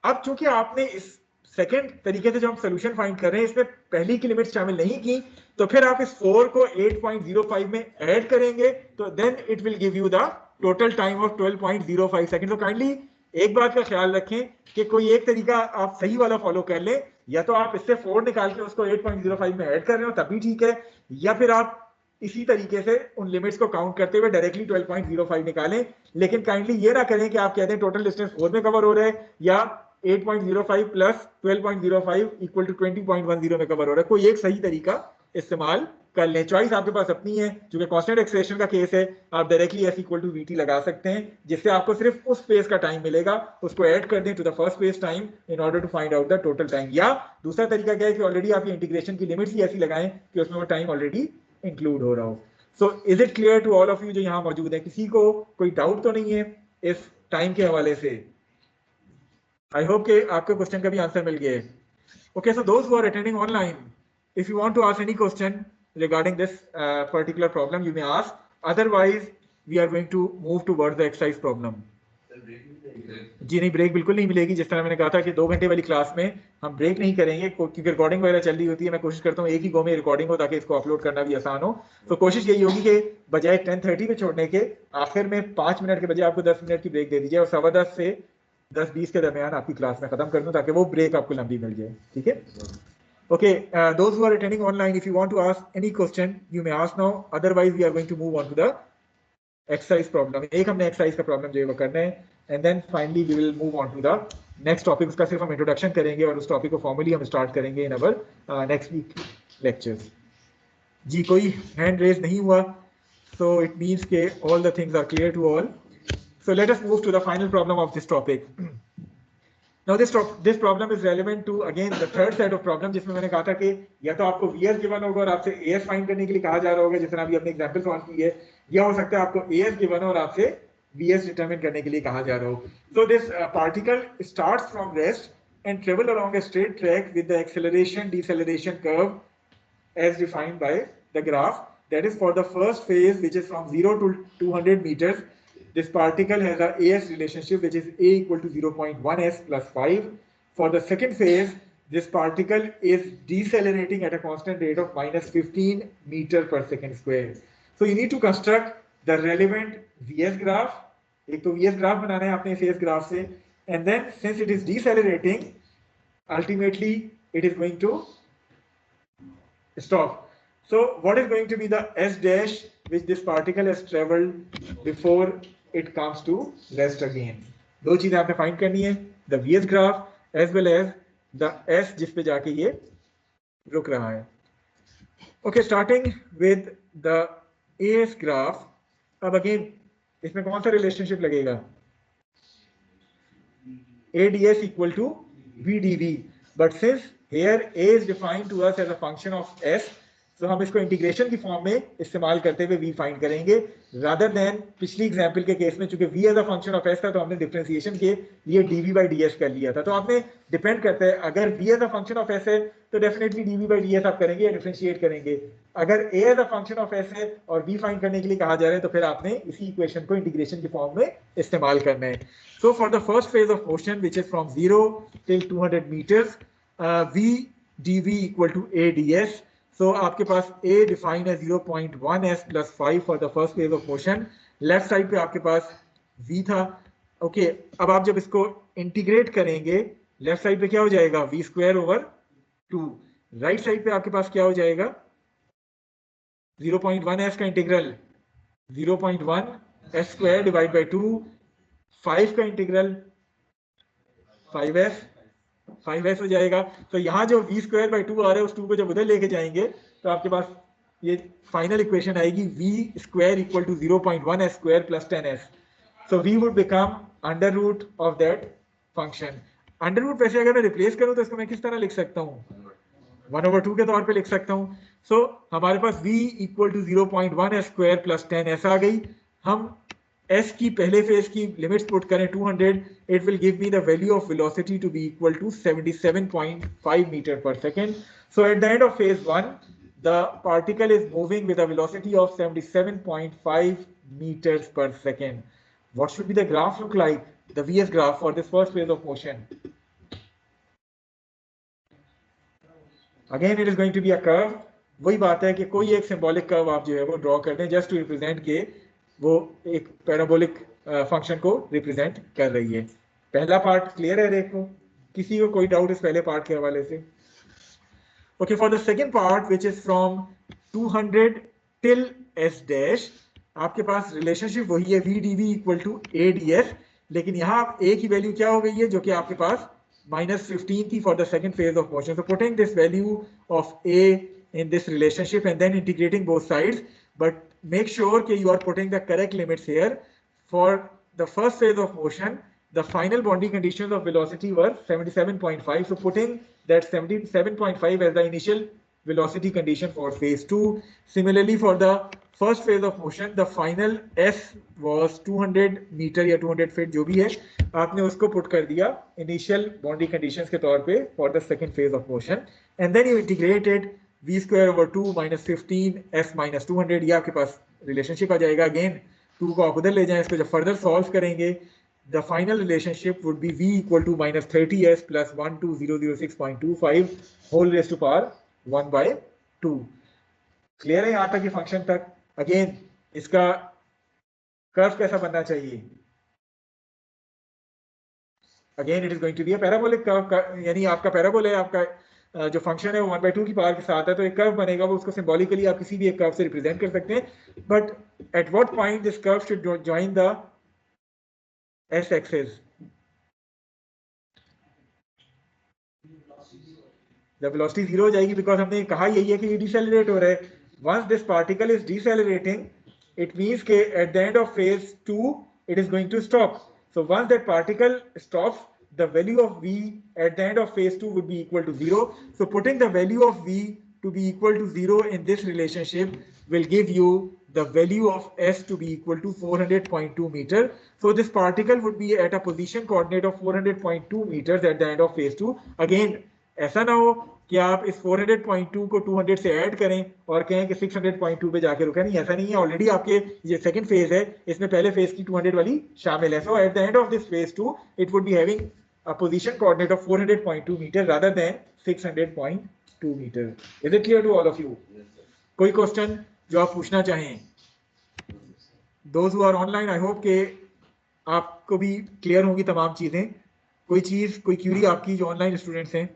अब चूंकि आपने इस सेकेंड तरीके से जो हम सोल्यूशन फाइंड कर रहे हैं इसमें पहली की लिमिट शामिल नहीं की, तो फिर आप इस 4 को 8.05 में ऐड करेंगे तो then it will give you the total time of 12.05 second. तो काइंडली एक बात का ख्याल रखें कि कोई एक तरीका आप सही वाला फॉलो कर लें, या तो आप इससे 4 निकाल के उसको 8.05 में ऐड कर रहे हो तब भी ठीक है, या फिर आप इसी तरीके से उन लिमिट्स को काउंट करते हुए डायरेक्टली 12.05 निकालें। लेकिन काइंडली ये ना करें कि आप कहते हैं टोटल डिस्टेंस 4 में कवर हो रहा है या 8.05 प्लस 12.05 इक्वल टू 20.10 में कवर हो रहा है। कोई एक सही तरीका इस्तेमाल कर लें। चॉइस आपके पास अपनी है, क्योंकि कांस्टेंट एक्सेलरेशन का केस है, आप directly S equal to VT लगा सकते हैं, जिससे आपको सिर्फ उस फेज का टाइम मिलेगा, उसको ऐड कर दें to the first phase time in order to find out the total time. या दूसरा तरीका क्या है कि ऑलरेडी आप ये इंटीग्रेशन की लिमिट्स ही ऐसी लगाएं कि उसमें वो टाइम ऑलरेडी इंक्लूड हो रहा हो। So is it clear to all of you जो यहाँ मौजूद है? किसी को कोई डाउट तो नहीं है इस टाइम के हवाले से? I hope कि आपके क्वेश्चन का भी आंसर मिल गया है। Okay, so those who are attending online, if you want to ask any question regarding this particular problem, you may ask. Otherwise, we are going to move towards the exercise problem. जी नहीं, break बिल्कुल नहीं मिलेगी। जिस तरह मैंने कहा था कि 2 घंटे वाली क्लास में हम ब्रेक नहीं करेंगे क्योंकि रिकॉर्डिंग वगैरह चल रही होती है। मैं कोशिश करता हूँ एक ही गो में रिकॉर्डिंग हो ताकि इसको अपलोड करना भी आसान हो। तो कोशिश यही होगी कि बजाय 10:30 पे छोड़ने के आखिर में 5 मिनट के बजाय आपको 10 मिनट की ब्रेक दे दीजिए और 10:15 से 10:20 के दरमियान आपकी क्लास में खत्म कर दूं ताकि वो ब्रेक आपको लंबी मिल जाए। ठीक है? Okay, those who are attending online, if you want to ask any question you may ask now, otherwise we are going to move on to the exercise problem. एक हमने एक्सरसाइज का प्रॉब्लम जो है वो करना है and then finally we will move on to the next topic. उसका सिर्फ हम इंट्रोडक्शन करेंगे और उस टॉपिक को फॉर्मली हम स्टार्ट करेंगे इन अवर नेक्स्ट वीक लेक्चर्स। जी कोई हैंड रेज नहीं हुआ, so it means के all the things are clear to all. So let us move to the final problem of this topic. Now this problem is relevant to again the third set of problem, जिसमें मैंने कहा था कि या तो आपको VS given होगा और आपसे AS फाइंड करने के लिए कहा जा रहा होगा, जिस तरह अभी आपने एग्जांपल सॉल्व की है, या हो सकता है आपको AS गिवन हो और आपसे VS डिटरमिन करने के लिए कहा जा रहा हो। So this particle starts from rest and travel along a straight track with the acceleration deceleration curve as defined by the graph. That is for the first phase, which is from 0 to 200 meters. This particle has a AS relationship, which is A equal to 0.1 S plus 5. For the second phase, this particle is decelerating at a constant rate of minus 15 meter per second square. So you need to construct the relevant VS graph. एक तो VS graph बनाना है आपने इस AS graph से, and then since it is decelerating, ultimately it is going to stop. So what is going to be the S dash which this particle has traveled before it comes to rest again? दो चीजें आपने find करनी है, the VS graph as well as the S जिस पे जाके ये रुक रहा है। Okay, starting with the AS graph, अब अगेन इसमें कौन सा रिलेशनशिप लगेगा? ADS equal to VDV, but since here A is defined to us as a function of S, तो हम इसको इंटीग्रेशन की फॉर्म में इस्तेमाल करते हुए V फाइंड करेंगे, रादर देन पिछली एग्जांपल के केस में चूंकि V as a function of S था तो हमने डिफरेंशिएशन के लिए dV by ds कर लिया था। तो आपने डिपेंड करता है, अगर V as a function of S है तो डेफिनेटली dV by ds आप करेंगे या डिफरेंशिएट करेंगे। अगर A as a function of S है और V फाइंड करने के लिए कहा जा रहा है तो फिर आपने इसी इक्वेशन को इंटीग्रेशन की फॉर्म में इस्तेमाल करना है। So for the first phase of motion, which is from 0 till 200 meters, V dV equal to A ds. So आपके पास A defined as 0.1 s plus 5 for the first phase of motion. Left side पे आपके पास V था। Okay, अब आप जब इसको integrate करेंगे, लेफ्ट साइड पे क्या हो जाएगा? V square over 2. Right side पे आपके पास क्या हो जाएगा? 0.1 s का integral 0.1 s square divide by 2, 5 का इंटीग्रल 5s हो जाएगा। तो यहाँ जो v स्क्वायर बाई 2 आ रहा है उस 2 को जब उधर लेके जाएंगे तो आपके पास ये फाइनल इक्वेशन आएगी v square equal to 0.1 s square plus 10s। So v would become under root of that function. Under root वैसे अगर मैं रिप्लेस करूँ तो इसको मैं किस तरह लिख सकता हूँ? 1/2 के तौर पे लिख सकता हूँ। सो हमारे पास v equal to 0.1 s square plus 10s आ गई। हम S की पहले फेज की लिमिट्स पुट करें 200, it will give me the value of velocity to be equal to 77.5 meter per second. So at the end of phase 1, the particle is moving with a velocity of 77.5 meters per second. What should be the graph look like? The VS graph for this first phase of motion. Again, it is going to be a curve. वही बात है कि कोई एक symbolic curve आप जो है वो draw कर दें just to represent के वो एक पैराबोलिक फंक्शन को रिप्रेजेंट कर रही है। पहला पार्ट क्लियर है देखो, किसी को कोई डाउट इस पहले पार्ट के हवाले से? Okay, for the second part which is from 200 till s dash, आपके पास रिलेशनशिप वही है v dv equal to a ds, लेकिन यहाँ a की वैल्यू क्या हो गई है जो कि आपके पास -15 थी for the second phase of motion. So putting this value of a in this relationship and then integrating both sides, but make sure that you are putting the correct limits here. For the first phase of motion, the final boundary conditions of velocity were 77.5. So putting that 77.5 as the initial velocity condition for phase 2. Similarly, for the first phase of motion, the final S was 200 meter या 200 feet जो भी है, आपने उसको put कर दिया initial boundary conditions के तौर पे for the second phase of motion, and then you integrated v square over 2 minus 15 s minus 200, ये आपके पास रिलेशनशिप आ जाएगा। अगेन 2 को आप उधर ले जाएं, इसको जब फर्दर सॉल्व करेंगे the final relationship would be v equal to minus 30s plus 12006.25 whole raised to power 1/2। Clear है यहाँ तक ये फंक्शन तक? अगेन इसका कर्व कैसा बनना चाहिए? Again it is going to be a parabolic curve, यानी आपका पैराबोल है, आपका जो फंक्शन है वो 1/2 की पावर के साथ है, तो एक कर्व बनेगा, वो उसको सिंबॉलिकली आप किसी भी एक कर्व से रिप्रेजेंट कर सकते हैं। But at what point this curve should join the S axis? जब वेलोसिटी 0 हो जाएगी, बिकॉज हमने कहा यही है कि ये डिसेलरेट हो रहा है। Once this particle is decelerating, it means के at the end of phase 2 it is going to stop. So once that particle stops, the value of v at the end of phase 2 would be equal to 0. So putting the value of v to be equal to 0 in this relationship will give you the value of s to be equal to 400.2 meter. So this particle would be at a position coordinate of 400.2 meters at the end of phase 2. Again, ऐसा ना हो कि आप इस 400.2 को 200 से add करें और कहें कि 600.2 पे जाके रुके, नहीं, ऐसा नहीं है। ऑलरेडी आपके ये सेकंड फेज है, इसमें पहले फेज की 200 वाली शामिल है। So at the end of this phase 2 it would be having a position coordinate of 400.2 meter rather than 600.2 meter. Is it clear to all of you? कोई क्वेश्चन जो आप पूछना चाहें? Those who are online, I hope के आपको भी clear होंगी तमाम चीजें। कोई चीज, कोई क्यूरी आपकी जो ऑनलाइन स्टूडेंट्स हैं?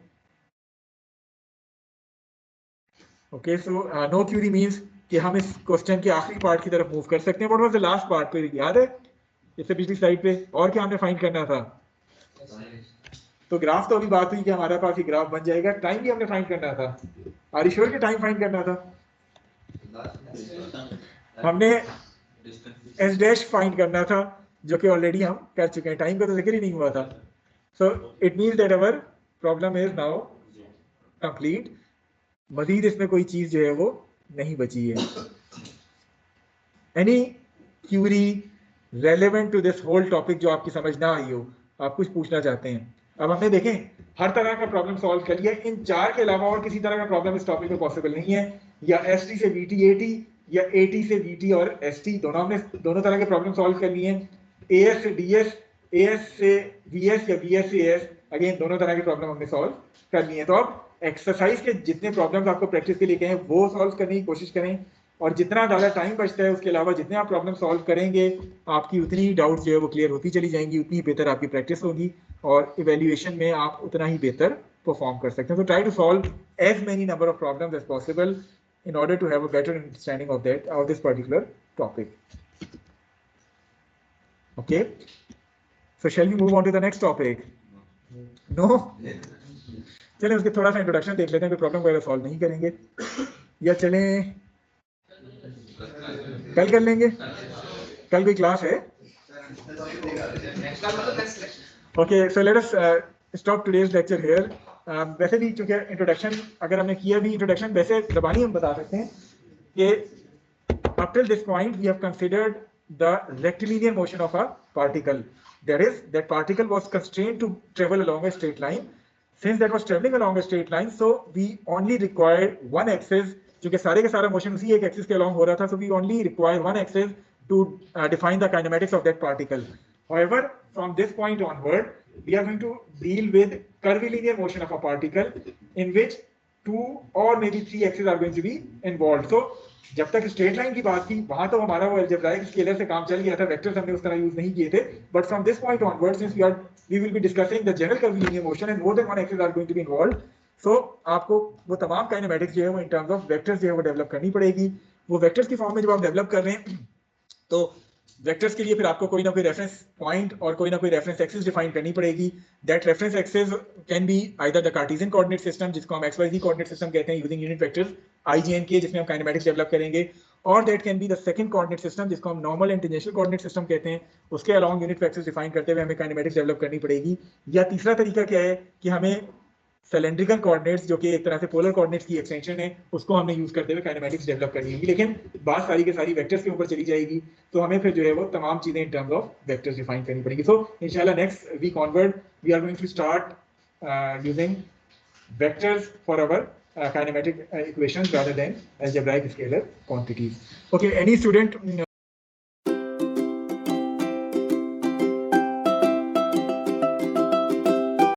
Okay, so no query means कि हम इस क्वेश्चन के आखिरी पार्ट की तरफ मूव कर सकते हैं। What was the last part? पे याद है इससे पिछली स्लाइड पे और क्या हमने फाइंड करना था? तो ग्राफ तो अभी बात हुई कि हमारे पास ये ग्राफ बन जाएगा। टाइम भी हमने फाइंड करना था। आर यू श्योर कि टाइम फाइंड करना था? हमने एस डैश फाइंड करना था जो कि ऑलरेडी हम कर चुके हैं, टाइम का तो जिक्र ही नहीं हुआ था. So it means that our problem is now complete. Majeed इसमें कोई चीज जो है वो नहीं बची है. Any query relevant to this whole topic जो आपकी समझ ना आई हो, आप कुछ पूछना चाहते हैं? अब हमने देखें हर तरह का प्रॉब्लम सॉल्व कर लिया. इन चार के अलावा और किसी तरह का प्रॉब्लम इस टॉपिक में पॉसिबल नहीं है. या एस टी से वी टी ए टी, या ए टी से वी टी और एस टी, दोनों तरह के प्रॉब्लम सॉल्व कर लिए हैं. ए एस से डी एस, ए एस से वी एस या वी एस से ए एस, अगेन दोनों तरह के प्रॉब्लम हमने सॉल्व कर लिए हैं. तो अब एक्सरसाइज के जितने प्रॉब्लम्स आपको प्रैक्टिस के लिए कहे वो सॉल्व करने की कोशिश करें, और जितना ज़्यादा टाइम बचता है उसके अलावा जितने आप प्रॉब्लम सॉल्व करेंगे आपकी उतनी ही डाउट जो है वो क्लियर होती चली जाएंगी, उतनी ही बेहतर आपकी प्रैक्टिस होगी और इवेल्युएशन में आप उतना ही बेहतर परफॉर्म कर सकते हैं. तो try to solve as many number of problems as possible in order to have a better understanding of this particular topic. Okay, so shall we move on to the next topic? No? चलें उसके थोड़ा सा introduction देख लेते हैं. Problem वगैरह solve नहीं करेंगे या चलें कल कर लेंगे? कल कोई क्लास है? Okay, so let us stop today's lecture here. वैसे भी चूंकि इंट्रोडक्शन अगर हमने किया भी इंट्रोडक्शन वैसे जबानी हम बता सकते हैं कि up till this point we have considered the rectilinear motion of a particle. That is, that particle was constrained to travel along a straight line. Since that was traveling along a straight line, so we only required one axis. चूंकि सारे का सारा motion उसी एक axis के along हो रहा था, so we only require one axis to define the kinematics of that particle. However, from this point onward, we are going to deal with curvilinear motion of a particle in which two or maybe three axes are going to be involved. So, जब तक straight line की बात थी वहां तो हमारा वो algebraic scalar से काम चल गया था, वेक्टर्स हमने उस तरह यूज नहीं किए थे. But from this point onward, since we will be discussing the general curvilinear motion and more than one axis are going to be involved, so आपको वो तमाम काइनेमेटिक्स जो है वो इन टर्म्स ऑफ वेक्टर्स जो है वो डेवलप करनी पड़ेगी. वो वेक्टर्स की फॉर्म में जब आप डेवलप कर रहे हैं तो वेक्टर्स के लिए फिर आपको कोई ना कोई रेफरेंस पॉइंट और कोई ना कोई रेफरेंस एक्सिस डिफाइन करनी पड़ेगी. That reference axis can be either the Cartesian coordinate system जिसको हम XYZ कोऑर्डिनेट सिस्टम कहते हैं यूजिंग यूनिट वेक्टर्स IJNK जिसमें हम काइनेमेटिक्स डेवलप करेंगे, और that can be the second coordinate system जिसको हम normal and tangential coordinate system कहते हैं. उसके अलोंग यूनिट वेक्टर्स डिफाइन करते हुए हमें काइनेमेटिक्स डेवलप करनी पड़ेगी. या तीसरा तरीका क्या है कि हमें सिलेंड्रिकल कोऑर्डिनेट्स जो कि एक तरह से पोलर कोऑर्डिनेट्स की एक्सटेंशन है उसको हमने यूज करते हुए काइनेमेटिक्स डेवलप करनी होगी. लेकिन बात सारी के सारी वेक्टर्स के ऊपर चली जाएगी तो हमें फिर जो है वो तमाम चीजें in terms of vectors define करनी पड़ेगी. सो इंशाल्लाह next week onward we are going to start using vectors for our kinematic equations rather than algebraic scalar quantities. Okay, any student